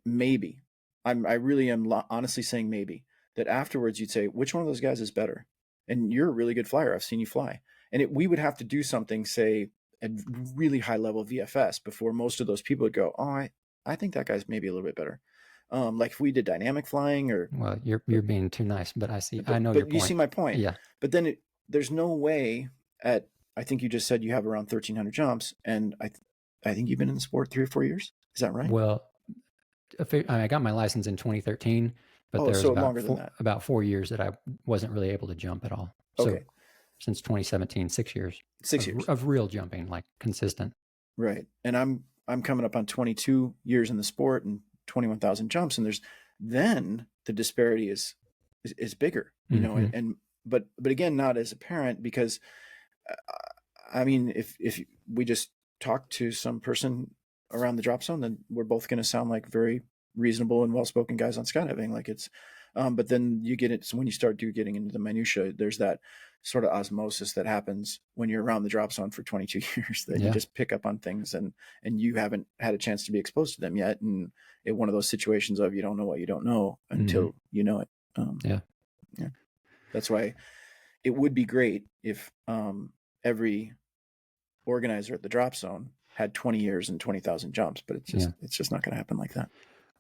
maybe, I really am honestly saying maybe, that afterwards you'd say, which one of those guys is better? And you're a really good flyer. I've seen you fly. And we would have to do something, say, at really high level VFS, before most of those people would go, oh, I think that guy's maybe a little bit better. Like if we did dynamic flying, or, well, you're being too nice, but I know your point. But you see my point. Yeah. But then there's no way I think you just said you have around 1,300 jumps, and I think you've been in the sport 3 or 4 years. Is that right? Well, I got my license in 2013, but there was about 4 years that I wasn't really able to jump at all. So since 2017, 6 years. 6 years of real jumping, like consistent. Right. And I'm coming up on 22 years in the sport and 21,000 jumps, and then the disparity is bigger, but again, not as apparent, because I mean, if we just talk to some person around the drop zone, then we're both going to sound like very reasonable and well-spoken guys on skydiving. Like, it's but then you get it. So when you start getting into the minutia, there's that sort of osmosis that happens when you're around the drop zone for 22 years, that you just pick up on things, and you haven't had a chance to be exposed to them yet. And one of those situations of, you don't know what you don't know until you know it. That's why it would be great if every organizer at the drop zone had 20 years and 20,000 jumps, but it's just not going to happen like that.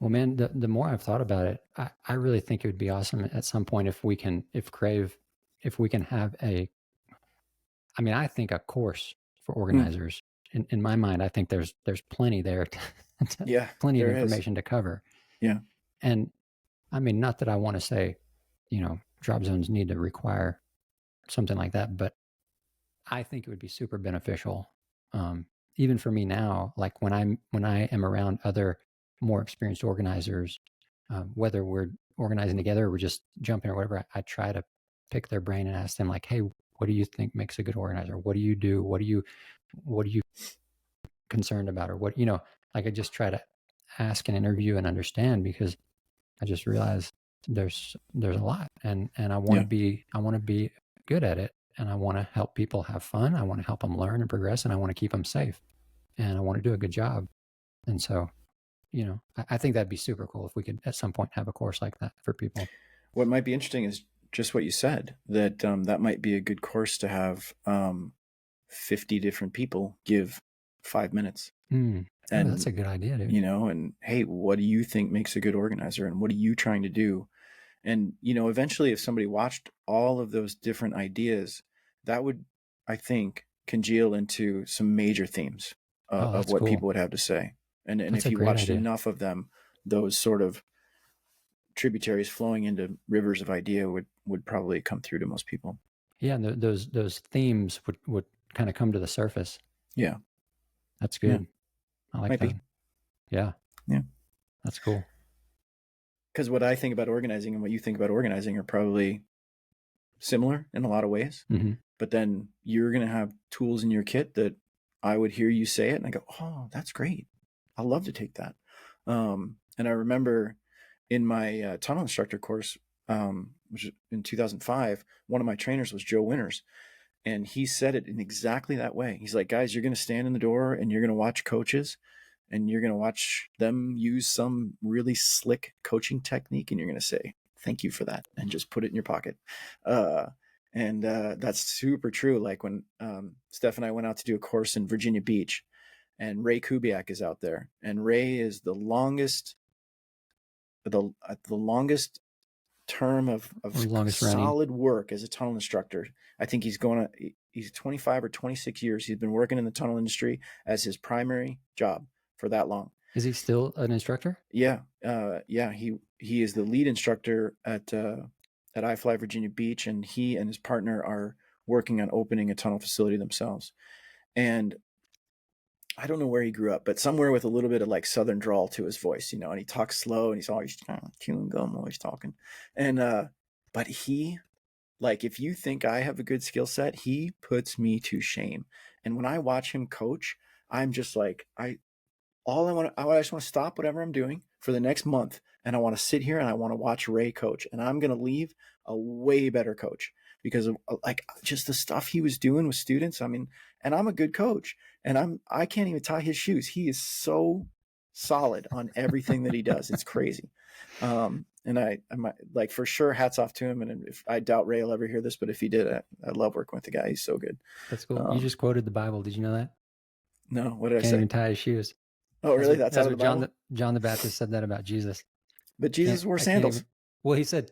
Well, man, the more I've thought about it, I really think it would be awesome at some point if we can have I think a course for organizers. In my mind, I think there's plenty there, plenty of information to cover. Yeah. And I mean, not that I want to say, drop zones need to require something like that, but I think it would be super beneficial. Even for me now, like when I am around other more experienced organizers, whether we're organizing together or we're just jumping or whatever, I try to pick their brain and ask them, like, hey, what do you think makes a good organizer? What do you do? What are you concerned about? Or what, like, I just try to ask and interview and understand, because I just realized there's a lot, and I want to be good at it, and I want to help people have fun. I want to help them learn and progress, and I want to keep them safe, and I want to do a good job. And so, I think that'd be super cool if we could at some point have a course like that for people. What might be interesting is just what you said, that that might be a good course to have 50 different people give 5 minutes. And that's a good idea, dude. And hey, what do you think makes a good organizer, and what are you trying to do? And, eventually, if somebody watched all of those different ideas, that would, I think, congeal into some major themes of what people would have to say. And if you watched enough of them, those sort of tributaries flowing into rivers of idea would probably come through to most people. Yeah, and those themes would kind of come to the surface. Yeah. That's good. Yeah. I like that. Yeah. That's cool. Because what I think about organizing and what you think about organizing are probably similar in a lot of ways. But then you're going to have tools in your kit that I would hear you say it and I go, oh, that's great. I'd love to take that. And I remember in my tunnel instructor course, which is in 2005, one of my trainers was Joe Winters. And he said it in exactly that way. He's like, guys, you're going to stand in the door and you're going to watch coaches, and you're going to watch them use some really slick coaching technique, and you're going to say, thank you for that, and just put it in your pocket. And that's super true. Like when Steph and I went out to do a course in Virginia Beach, and Ray Kubiak is out there, and Ray is the longest term of solid work as a tunnel instructor. I think he's 25 or 26 years. He's been working in the tunnel industry as his primary job for that long. Is he still an instructor? Yeah. He is the lead instructor at iFly Virginia Beach, and he and his partner are working on opening a tunnel facility themselves. And I don't know where he grew up, but somewhere with a little bit of like Southern drawl to his voice, you know, and he talks slow and he's always kind of chewing gum, always talking. And, but he, like, if you think I have a good skill set, he puts me to shame. And when I watch him coach, I'm just like, I just want to stop whatever I'm doing for the next month. And I want to sit here and I want to watch Ray coach, and I'm going to leave a way better coach because of like just the stuff he was doing with students. I mean, and I'm a good coach, and I can't even tie his shoes. He is so solid on everything that he does. It's crazy. And I like, for sure, hats off to him. And if I doubt Ray will ever hear this, but if he did, I love working with the guy. He's so good. That's cool. You just quoted the Bible. Did you know that? No, what did I say? Can't even tie his shoes. Oh, really? That's out of the Bible? John the Baptist said that about Jesus. But Jesus wore sandals. Well, he said,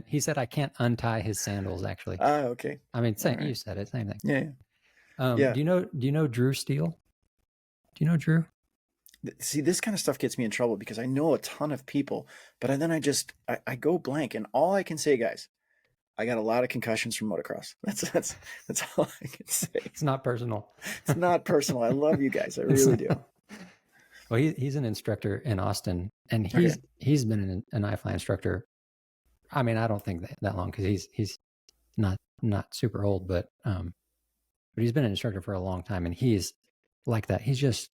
he said, I can't untie his sandals, actually. Okay. I mean, same, right. You said it, same thing. Yeah. Yeah. Do you know Drew Steele? Do you know Drew? See, this kind of stuff gets me in trouble because I know a ton of people, but then I go blank, and all I can say, guys, I got a lot of concussions from motocross. That's all I can say. It's not personal. It's not personal. I love you guys. I really do. Well, he's an instructor in Austin, and he's been an iFly instructor. I mean, I don't think that long because he's not super old, but he's been an instructor for a long time, and he's like that. He's just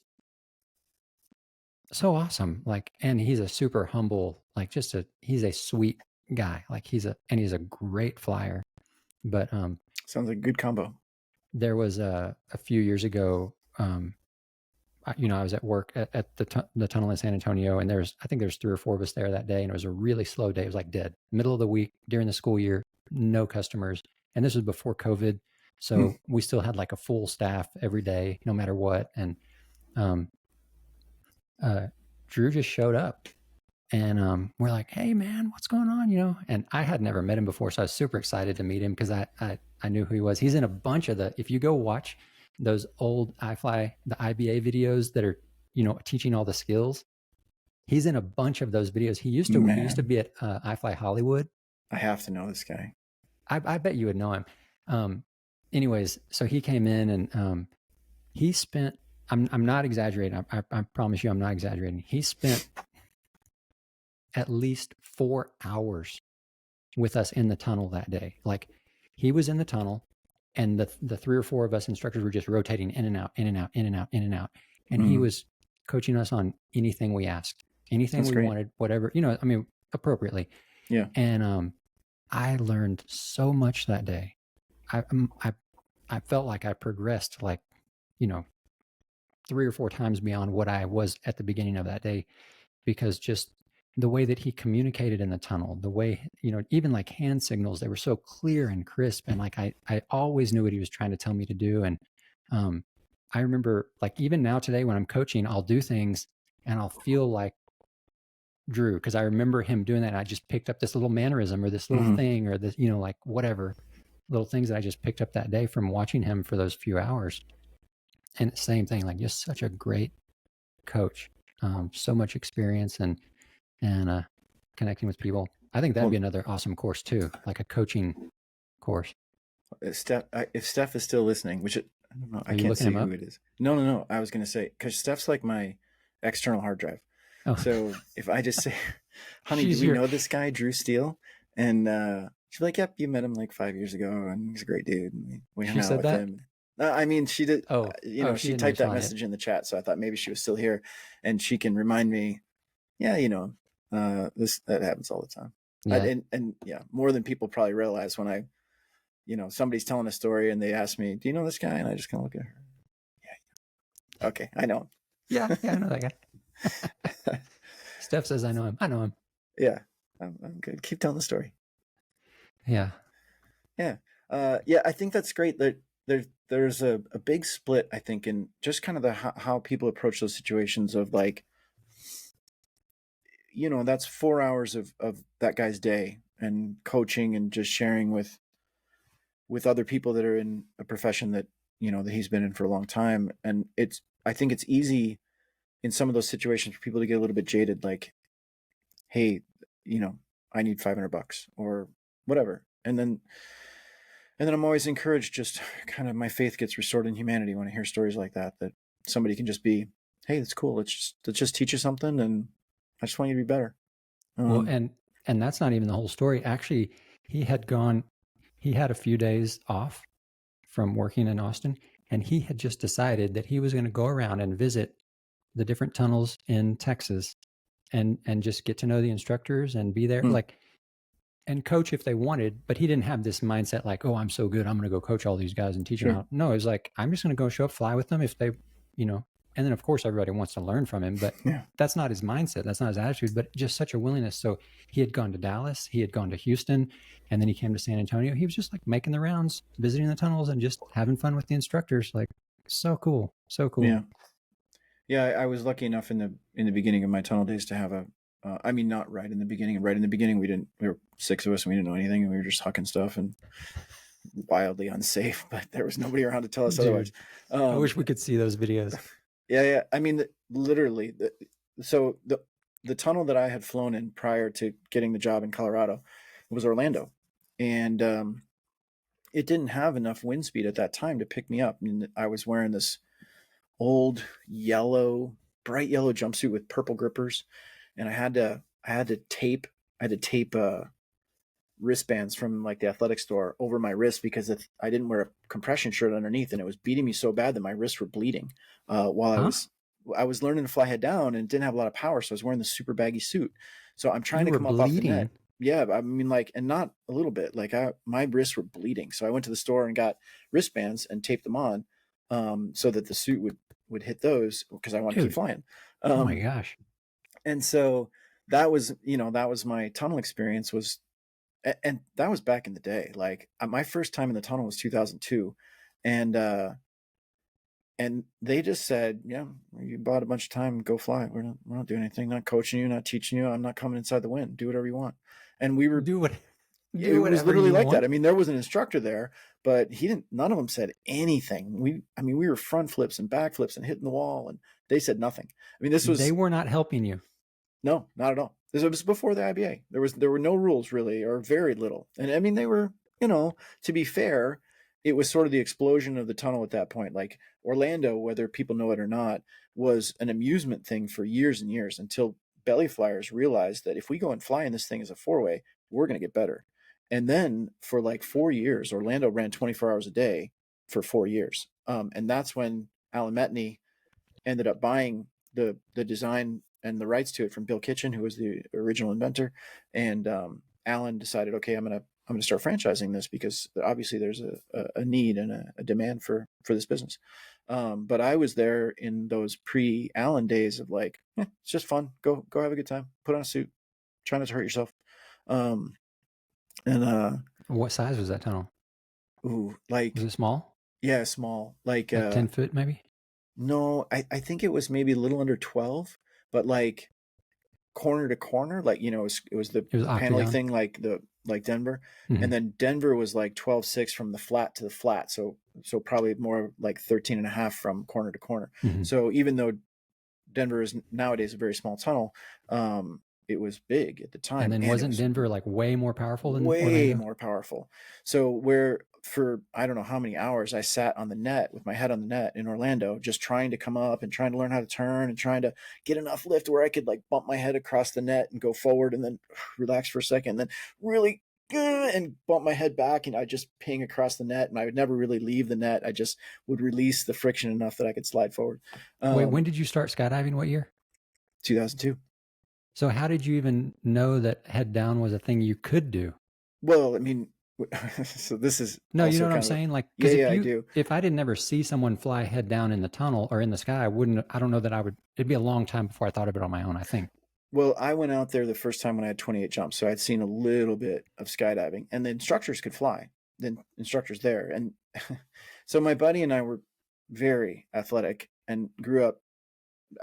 so awesome. Like, and he's a super humble, like he's a sweet guy. Like he's a great flyer. But sounds like a good combo. There was a few years ago. I was at work at the tunnel in San Antonio, and I think there's 3 or 4 of us there that day, and it was a really slow day. It was like dead, middle of the week during the school year, no customers. And this was before COVID. So we still had like a full staff every day, no matter what. And Drew just showed up, and we're like, hey man, what's going on? You know, and I had never met him before. So I was super excited to meet him because I knew who he was. He's in a bunch of if you go watch those old iFly, the IBA videos that are, teaching all the skills. He's in a bunch of those videos. He used to be at iFly Hollywood. I have to know this guy. I bet you would know him. Anyways, so he came in and he spent, I'm not exaggerating. I promise you I'm not exaggerating. He spent at least 4 hours with us in the tunnel that day. Like he was in the tunnel, and the 3 or 4 of us instructors were just rotating in and out, in and out, in and out, in and out. And he was coaching us on anything we asked, anything we wanted, whatever, appropriately. Yeah. And I learned so much that day. I felt like I progressed 3 or 4 times beyond what I was at the beginning of that day, because just the way that he communicated in the tunnel, the way, even like hand signals, they were so clear and crisp. And like, I always knew what he was trying to tell me to do. And I remember, like, even now today when I'm coaching, I'll do things and I'll feel like Drew, because I remember him doing that. And I just picked up this little mannerism or this little thing or this, like whatever little things that I just picked up that day from watching him for those few hours. And same thing, like just such a great coach, so much experience and connecting with people. I think that'd be another awesome course too, like a coaching course. If Steph is still listening, which I don't know, I can't see who it is. No. I was going to say, because Steph's like my external hard drive. Oh. So if I just say, honey, do we know this guy, Drew Steele? And she's like, yep, you met him like 5 years ago, and he's a great dude. And we hung out with him. I mean, she did. She typed that message in the chat, so I thought maybe she was still here, and she can remind me. Yeah, that happens all the time. Yeah. And more than people probably realize when I, somebody's telling a story and they ask me, do you know this guy? And I just kind of look at her. Yeah. Okay. I know him. Yeah. I know that guy. Steph says, I know him. Yeah. I'm good. Keep telling the story. Yeah. Yeah. Yeah, I think that's great. There's a big split, I think, in just kind of the how people approach those situations of like, that's 4 hours of that guy's day and coaching and just sharing with other people that are in a profession that that he's been in for a long time. And I think it's easy in some of those situations for people to get a little bit jaded, like, hey, I need $500 or whatever. And then I'm always encouraged, just kind of my faith gets restored in humanity when I hear stories like that somebody can just be, hey, that's cool. Let's just teach you something, and I just want you to be better. Well, and that's not even the whole story. Actually, he had a few days off from working in Austin, and he had just decided that he was going to go around and visit the different tunnels in Texas and just get to know the instructors and be there, like, and coach if they wanted. But he didn't have this mindset like, oh, I'm so good, I'm going to go coach all these guys and teach them how. No, it was like, I'm just going to go show up, fly with them if they, and then of course everybody wants to learn from him, but that's not his mindset. That's not his attitude, but just such a willingness. So he had gone to Dallas, he had gone to Houston, and then he came to San Antonio. He was just like making the rounds, visiting the tunnels and just having fun with the instructors. Like, so cool. So cool. Yeah. Yeah. I was lucky enough in the beginning of my tunnel days to have I mean, not right in the beginning. Right in the beginning, we were 6 of us and we didn't know anything, and we were just hucking stuff and wildly unsafe, but there was nobody around to tell us otherwise. I wish we could see those videos. Yeah. I mean, literally, so the tunnel that I had flown in prior to getting the job in Colorado was Orlando, and it didn't have enough wind speed at that time to pick me up. I mean, I was wearing this old bright yellow jumpsuit with purple grippers, and I had to tape wristbands from like the athletic store over my wrist because I didn't wear a compression shirt underneath, and it was beating me so bad that my wrists were bleeding while I was learning to fly head down and didn't have a lot of power. So I was wearing this super baggy suit. So I'm trying to come up off the net. Yeah. I mean, like, and not a little bit, like my wrists were bleeding. So I went to the store and got wristbands and taped them on so that the suit would hit those because I want to keep flying. Oh my gosh. And so that was my tunnel experience and that was back in the day. Like my first time in the tunnel was 2002. And they just said, yeah, you bought a bunch of time, go fly. We're not doing anything, not coaching you, not teaching you. I'm not coming inside the wind. Do whatever you want. And we were it was literally like that. I mean, there was an instructor there, but none of them said anything. We were front flips and back flips and hitting the wall, and they said nothing. I mean, they were not helping you. No, not at all. This was before the IBA. There were no rules really, or very little. And I mean, they were, to be fair, it was sort of the explosion of the tunnel at that point. Like Orlando, whether people know it or not, was an amusement thing for years and years until belly flyers realized that if we go and fly in this thing as a four-way, we're going to get better. And then for like 4 years, Orlando ran 24 hours a day for 4 years. And that's when Alan Metney ended up buying the design and the rights to it from Bill Kitchen, who was the original inventor. And Alan decided, okay, I'm going to start franchising this because obviously there's a need and a demand for this business. But I was there in those pre-Allen days of like, it's just fun. Go have a good time. Put on a suit. Try not to hurt yourself. What size was that tunnel? Ooh, like, was it small? Yeah, small. Like 10 foot maybe? No, I think it was maybe a little under 12, but like corner to corner, like, it was the paneling thing, like Denver. Mm-hmm. And then Denver was like 12.6 from the flat to the flat. So probably more like 13.5 from corner to corner. Mm-hmm. So even though Denver is nowadays a very small tunnel, it was big at the time. And then wasn't Denver like way more powerful than Orlando? Way more powerful. So for I don't know how many hours I sat on the net with my head on the net in Orlando, just trying to come up and trying to learn how to turn and trying to get enough lift where I could like bump my head across the net and go forward and then relax for a second, and then really and bump my head back, and I just ping across the net, and I would never really leave the net. I just would release the friction enough that I could slide forward. Wait, when did you start skydiving? What year? 2002. So how did you even know that head down was a thing you could do? Well, I mean, so this is no, you know what I'm saying? Like, I do. If I didn't ever see someone fly head down in the tunnel or in the sky, I don't know that I would. It'd be a long time before I thought of it on my own, I think. Well, I went out there the first time when I had 28 jumps, so I'd seen a little bit of skydiving, and the instructors could fly. the instructors there. And so my buddy and I were very athletic and grew up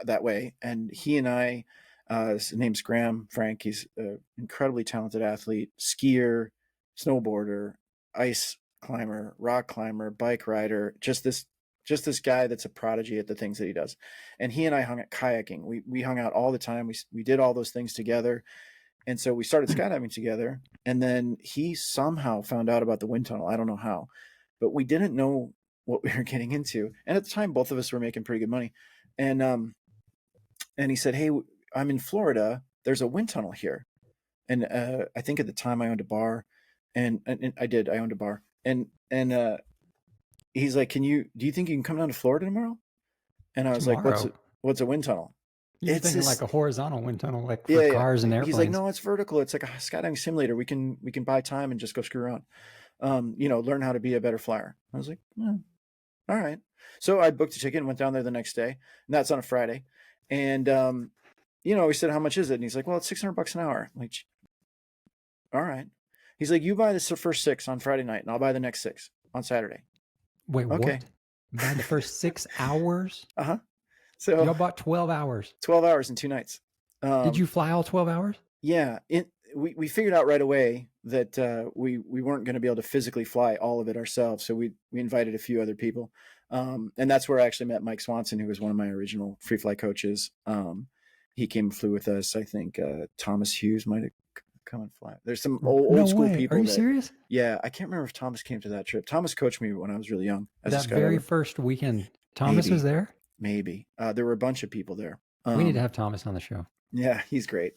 that way. And he and I, his name's Graham Frank. He's an incredibly talented athlete, skier, snowboarder, ice climber, rock climber, bike rider, just this guy that's a prodigy at the things that he does. And he and I hung out kayaking. We hung out all the time. We did all those things together. And so we started skydiving together. And then he somehow found out about the wind tunnel. I don't know how, but we didn't know what we were getting into. And at the time, both of us were making pretty good money. And he said, "Hey, I'm in Florida. There's a wind tunnel here." And I think at the time I owned a bar, and I owned a bar. And he's like, do you think you can come down to Florida tomorrow? And I was like, what's a wind tunnel? You're thinking like a horizontal wind tunnel, like for cars and airplanes. He's like, no, it's vertical. It's like a skydiving simulator. We can buy time and just go screw around. Learn how to be a better flyer. I was like, all right. So I booked a ticket and went down there the next day, and that's on a Friday. And we said, how much is it? And he's like, well, it's $600 an hour. I'm like, all right. He's like, you buy the first 6 on Friday night, and I'll buy the next 6 on Saturday. Wait, okay. What? Buy the first 6 hours? Uh-huh. So y'all bought 12 hours. 12 hours in 2 nights. Did you fly all 12 hours? Yeah. We figured out right away that we weren't going to be able to physically fly all of it ourselves. So we invited a few other people. And that's where I actually met Mike Swanson, who was one of my original free fly coaches. He came and flew with us. I think Thomas Hughes might have come and fly. There's some old school people. Are you serious? Yeah. I can't remember if Thomas came to that trip. Thomas coached me when I was really young. That very first weekend, Thomas was there? Maybe. There were a bunch of people there. We need to have Thomas on the show. Yeah, he's great.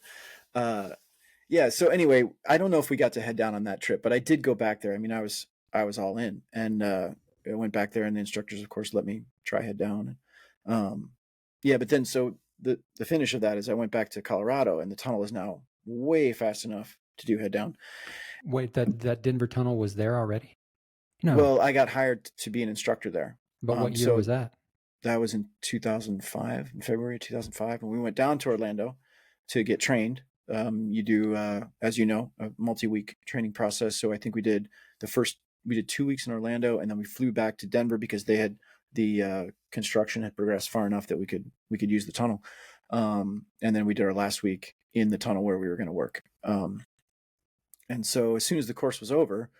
Yeah. So anyway, I don't know if we got to head down on that trip, but I did go back there. I mean, I was all in, and I went back there, and the instructors, of course, let me try head down. Yeah, but then so the finish of that is I went back to Colorado, and the tunnel is now way fast enough to do head down. Wait, that Denver tunnel was there already? No. Well, I got hired to be an instructor there. But what year was that? That was in 2005, in February 2005, and we went down to Orlando to get trained. You do, as you know, a multi-week training process. So I think we did 2 weeks in Orlando, and then we flew back to Denver because they had the construction had progressed far enough that we could use the tunnel. And then we did our last week in the tunnel where we were going to work. And so as soon as the course was over,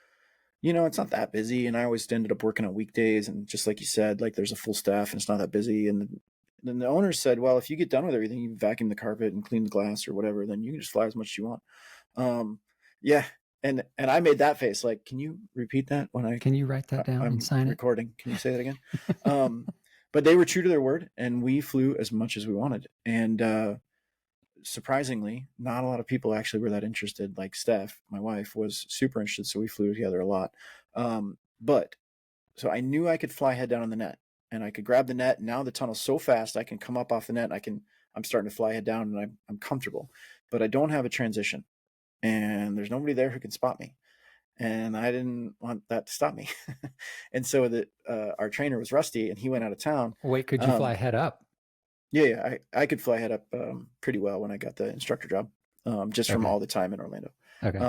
it's not that busy. And I always ended up working on weekdays. And just like you said, like there's a full staff and it's not that busy. And then the owner said, well, if you get done with everything, you vacuum the carpet and clean the glass or whatever, then you can just fly as much as you want. Yeah. And I made that face. Like, can you repeat that can you write that down and sign recording? Can you say that again? But they were true to their word, and we flew as much as we wanted. And surprisingly, not a lot of people actually were that interested. Like Steph, my wife, was super interested, so we flew together a lot. But so I knew I could fly head down on the net, and I could grab the net. Now the tunnel's so fast, I can come up off the net. I'm starting to fly head down, and I'm comfortable, but I don't have a transition, and there's nobody there who can spot me. And I didn't want that to stop me. And so our trainer was Rusty, and he went out of town. Wait, could you fly head up? Yeah, I could fly head up pretty well when I got the instructor job, just from all the time in Orlando. Okay.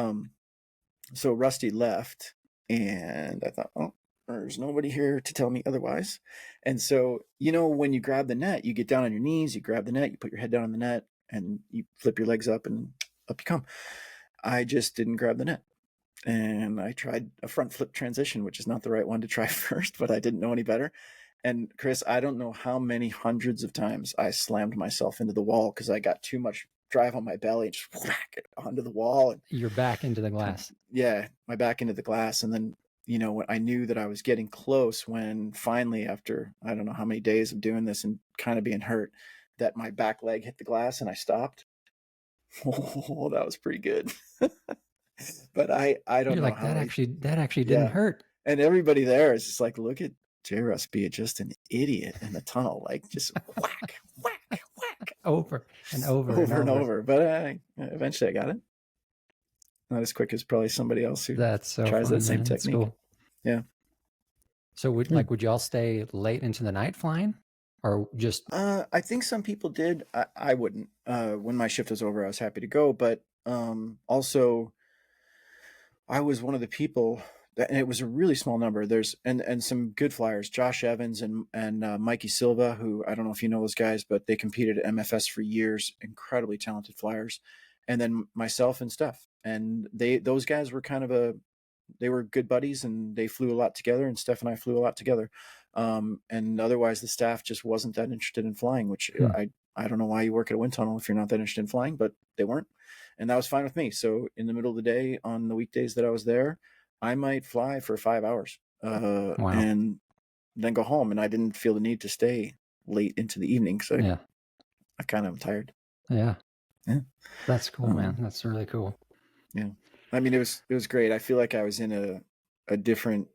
So Rusty left, and I thought, oh, there's nobody here to tell me otherwise. And so, when you grab the net, you get down on your knees, you grab the net, you put your head down on the net, and you flip your legs up, and up you come. I just didn't grab the net. And I tried a front flip transition, which is not the right one to try first, but I didn't know any better. And Chris, I don't know how many hundreds of times I slammed myself into the wall because I got too much drive on my belly and just whack it onto the wall. And your back into the glass. Yeah, my back into the glass. And then, when I knew that I was getting close, when finally, after I don't know how many days of doing this and kind of being hurt, that my back leg hit the glass and I stopped. Oh, that was pretty good. But I don't know like how that actually didn't hurt. And everybody there is just like, look at JRuss be just an idiot in the tunnel, like just whack, whack, whack, over and over. But eventually I got it. Not as quick as probably somebody else who tries that same technique. Cool. Yeah. So would y'all stay late into the night flying, or just? I think some people did. I wouldn't. When my shift was over, I was happy to go, but also, I was one of the people and it was a really small number. There's and some good flyers, Josh Evans and Mikey Silva, who I don't know if you know those guys, but they competed at MFS for years. Incredibly talented flyers, and then myself and Steph, and those guys were they were good buddies, and they flew a lot together. And Steph and I flew a lot together. And otherwise, the staff just wasn't that interested in flying. Which I don't know why you work at a wind tunnel if you're not that interested in flying, but they weren't, and that was fine with me. So in the middle of the day, on the weekdays that I was there, I might fly for 5 hours and then go home. And I didn't feel the need to stay late into the evening. So I kind of am tired. Yeah. That's cool, man. That's really cool. Yeah. I mean, it was great. I feel like I was in a different,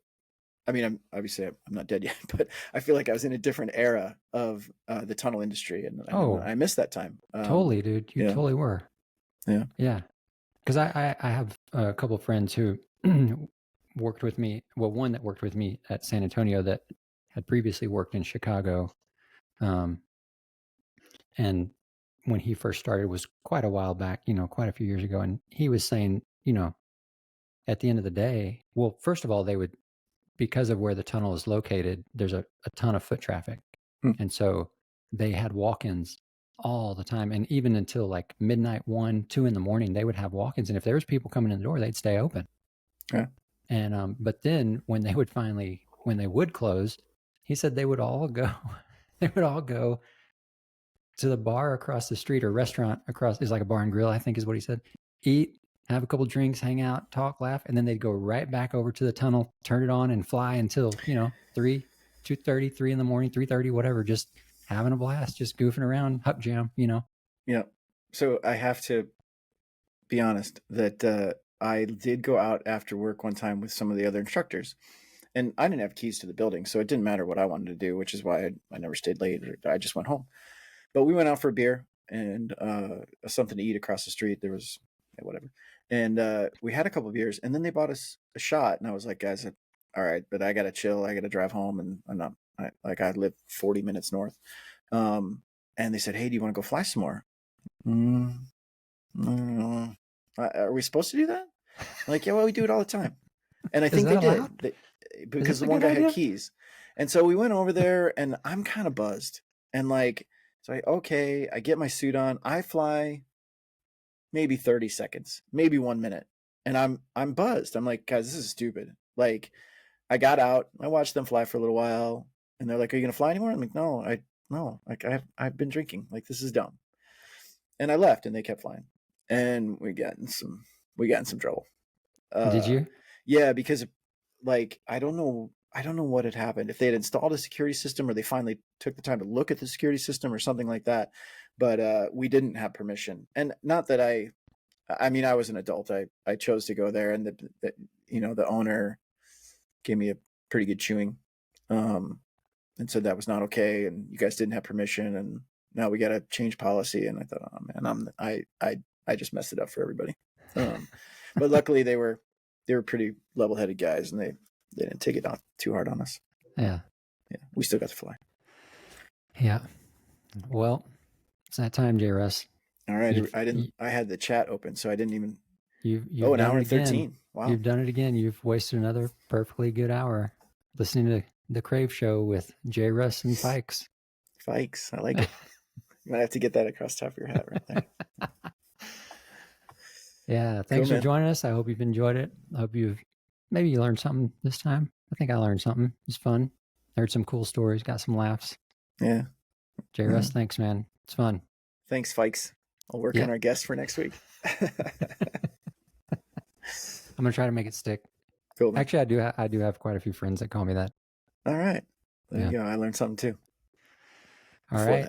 I mean, I'm not dead yet, but I feel like I was in a different era of the tunnel industry. And I missed that time. Totally, dude. You totally were. Yeah. Yeah. Because I have a couple of friends who worked with me. Well, one that worked with me at San Antonio that had previously worked in Chicago. And when he first started was quite a while back, quite a few years ago. And he was saying, at the end of the day, well, first of all, they would, because of where the tunnel is located, there's a ton of foot traffic. And so they had walk-ins all the time. And even until like midnight, 1, 2 in the morning, they would have walk-ins. And if there was people coming in the door, they'd stay open. Yeah. And, but then when they would close, he said they would all go to the bar across the street or restaurant across, is like a bar and grill, I think is what he said, eat, have a couple drinks, hang out, talk, laugh, and then they'd go right back over to the tunnel, turn it on and fly until, 3, 2:30, 3 in the morning, 3:30, whatever, just having a blast, just goofing around, huck jam, Yeah. So I have to be honest that I did go out after work one time with some of the other instructors, and I didn't have keys to the building, so it didn't matter what I wanted to do, which is why I never stayed late. I just went home. But we went out for a beer and something to eat across the street. There was whatever. And we had a couple of beers, and then they bought us a shot. And I was like, guys, all right, but I got to chill. I got to drive home. And I live 40 minutes north. And they said, hey, do you want to go fly some more? Are we supposed to do that? I'm like, yeah, well, we do it all the time. And I think they did because the one guy had keys. And so we went over there, and I'm kind of buzzed. And like, so I get my suit on. I fly maybe 30 seconds, maybe 1 minute. And I'm buzzed. I'm like, guys, this is stupid. Like, I got out, I watched them fly for a little while, and they're like, are you going to fly anymore? I'm like, no, like I've been drinking. Like, this is dumb. And I left, and they kept flying. And we got in some trouble. Did you? Yeah, because like, I don't know what had happened. If they had installed a security system, or they finally took the time to look at the security system, or something like that. But we didn't have permission. And not that I was an adult. I chose to go there, and the owner gave me a pretty good chewing, and said that was not okay, and you guys didn't have permission, and now we got to change policy. And I thought, oh man, I just messed it up for everybody. But luckily they were pretty level-headed guys, and they didn't take it off too hard on us. Yeah. We still got to fly. Yeah. Well, it's that time, JRuss. All right. I had the chat open, so I didn't even. You've an hour and 13. Wow. You've done it again. You've wasted another perfectly good hour listening to the Crave Show with JRuss and Fikes. Fikes. I like it. You might have to get that across the top of your hat right there. Yeah. Thanks for joining us. I hope you've enjoyed it. I hope maybe you learned something this time. I think I learned something. It's fun. Heard some cool stories, got some laughs. Yeah. JRuss, thanks, man. It's fun. Thanks, Fikes. I'll work on our guest for next week. I'm going to try to make it stick. Cool. Man. Actually, I do have quite a few friends that call me that. All right. There you go. I learned something too. All right.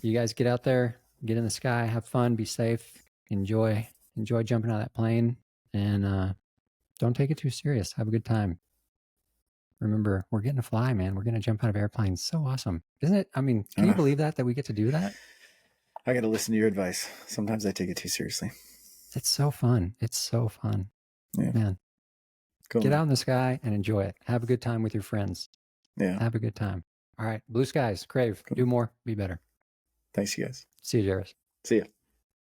You guys get out there, get in the sky, have fun, be safe, enjoy jumping out of that plane, and don't take it too serious. Have a good time. Remember, we're getting to fly, man. We're going to jump out of airplanes. So awesome. Isn't it? I mean, can you believe that we get to do that? I got to listen to your advice. Sometimes I take it too seriously. It's so fun. It's so fun. Yeah. Man. Cool. Get out in the sky and enjoy it. Have a good time with your friends. Yeah. Have a good time. All right. Blue skies. Crave. Cool. Do more. Be better. Thanks, you guys. See you, JRuss. See ya.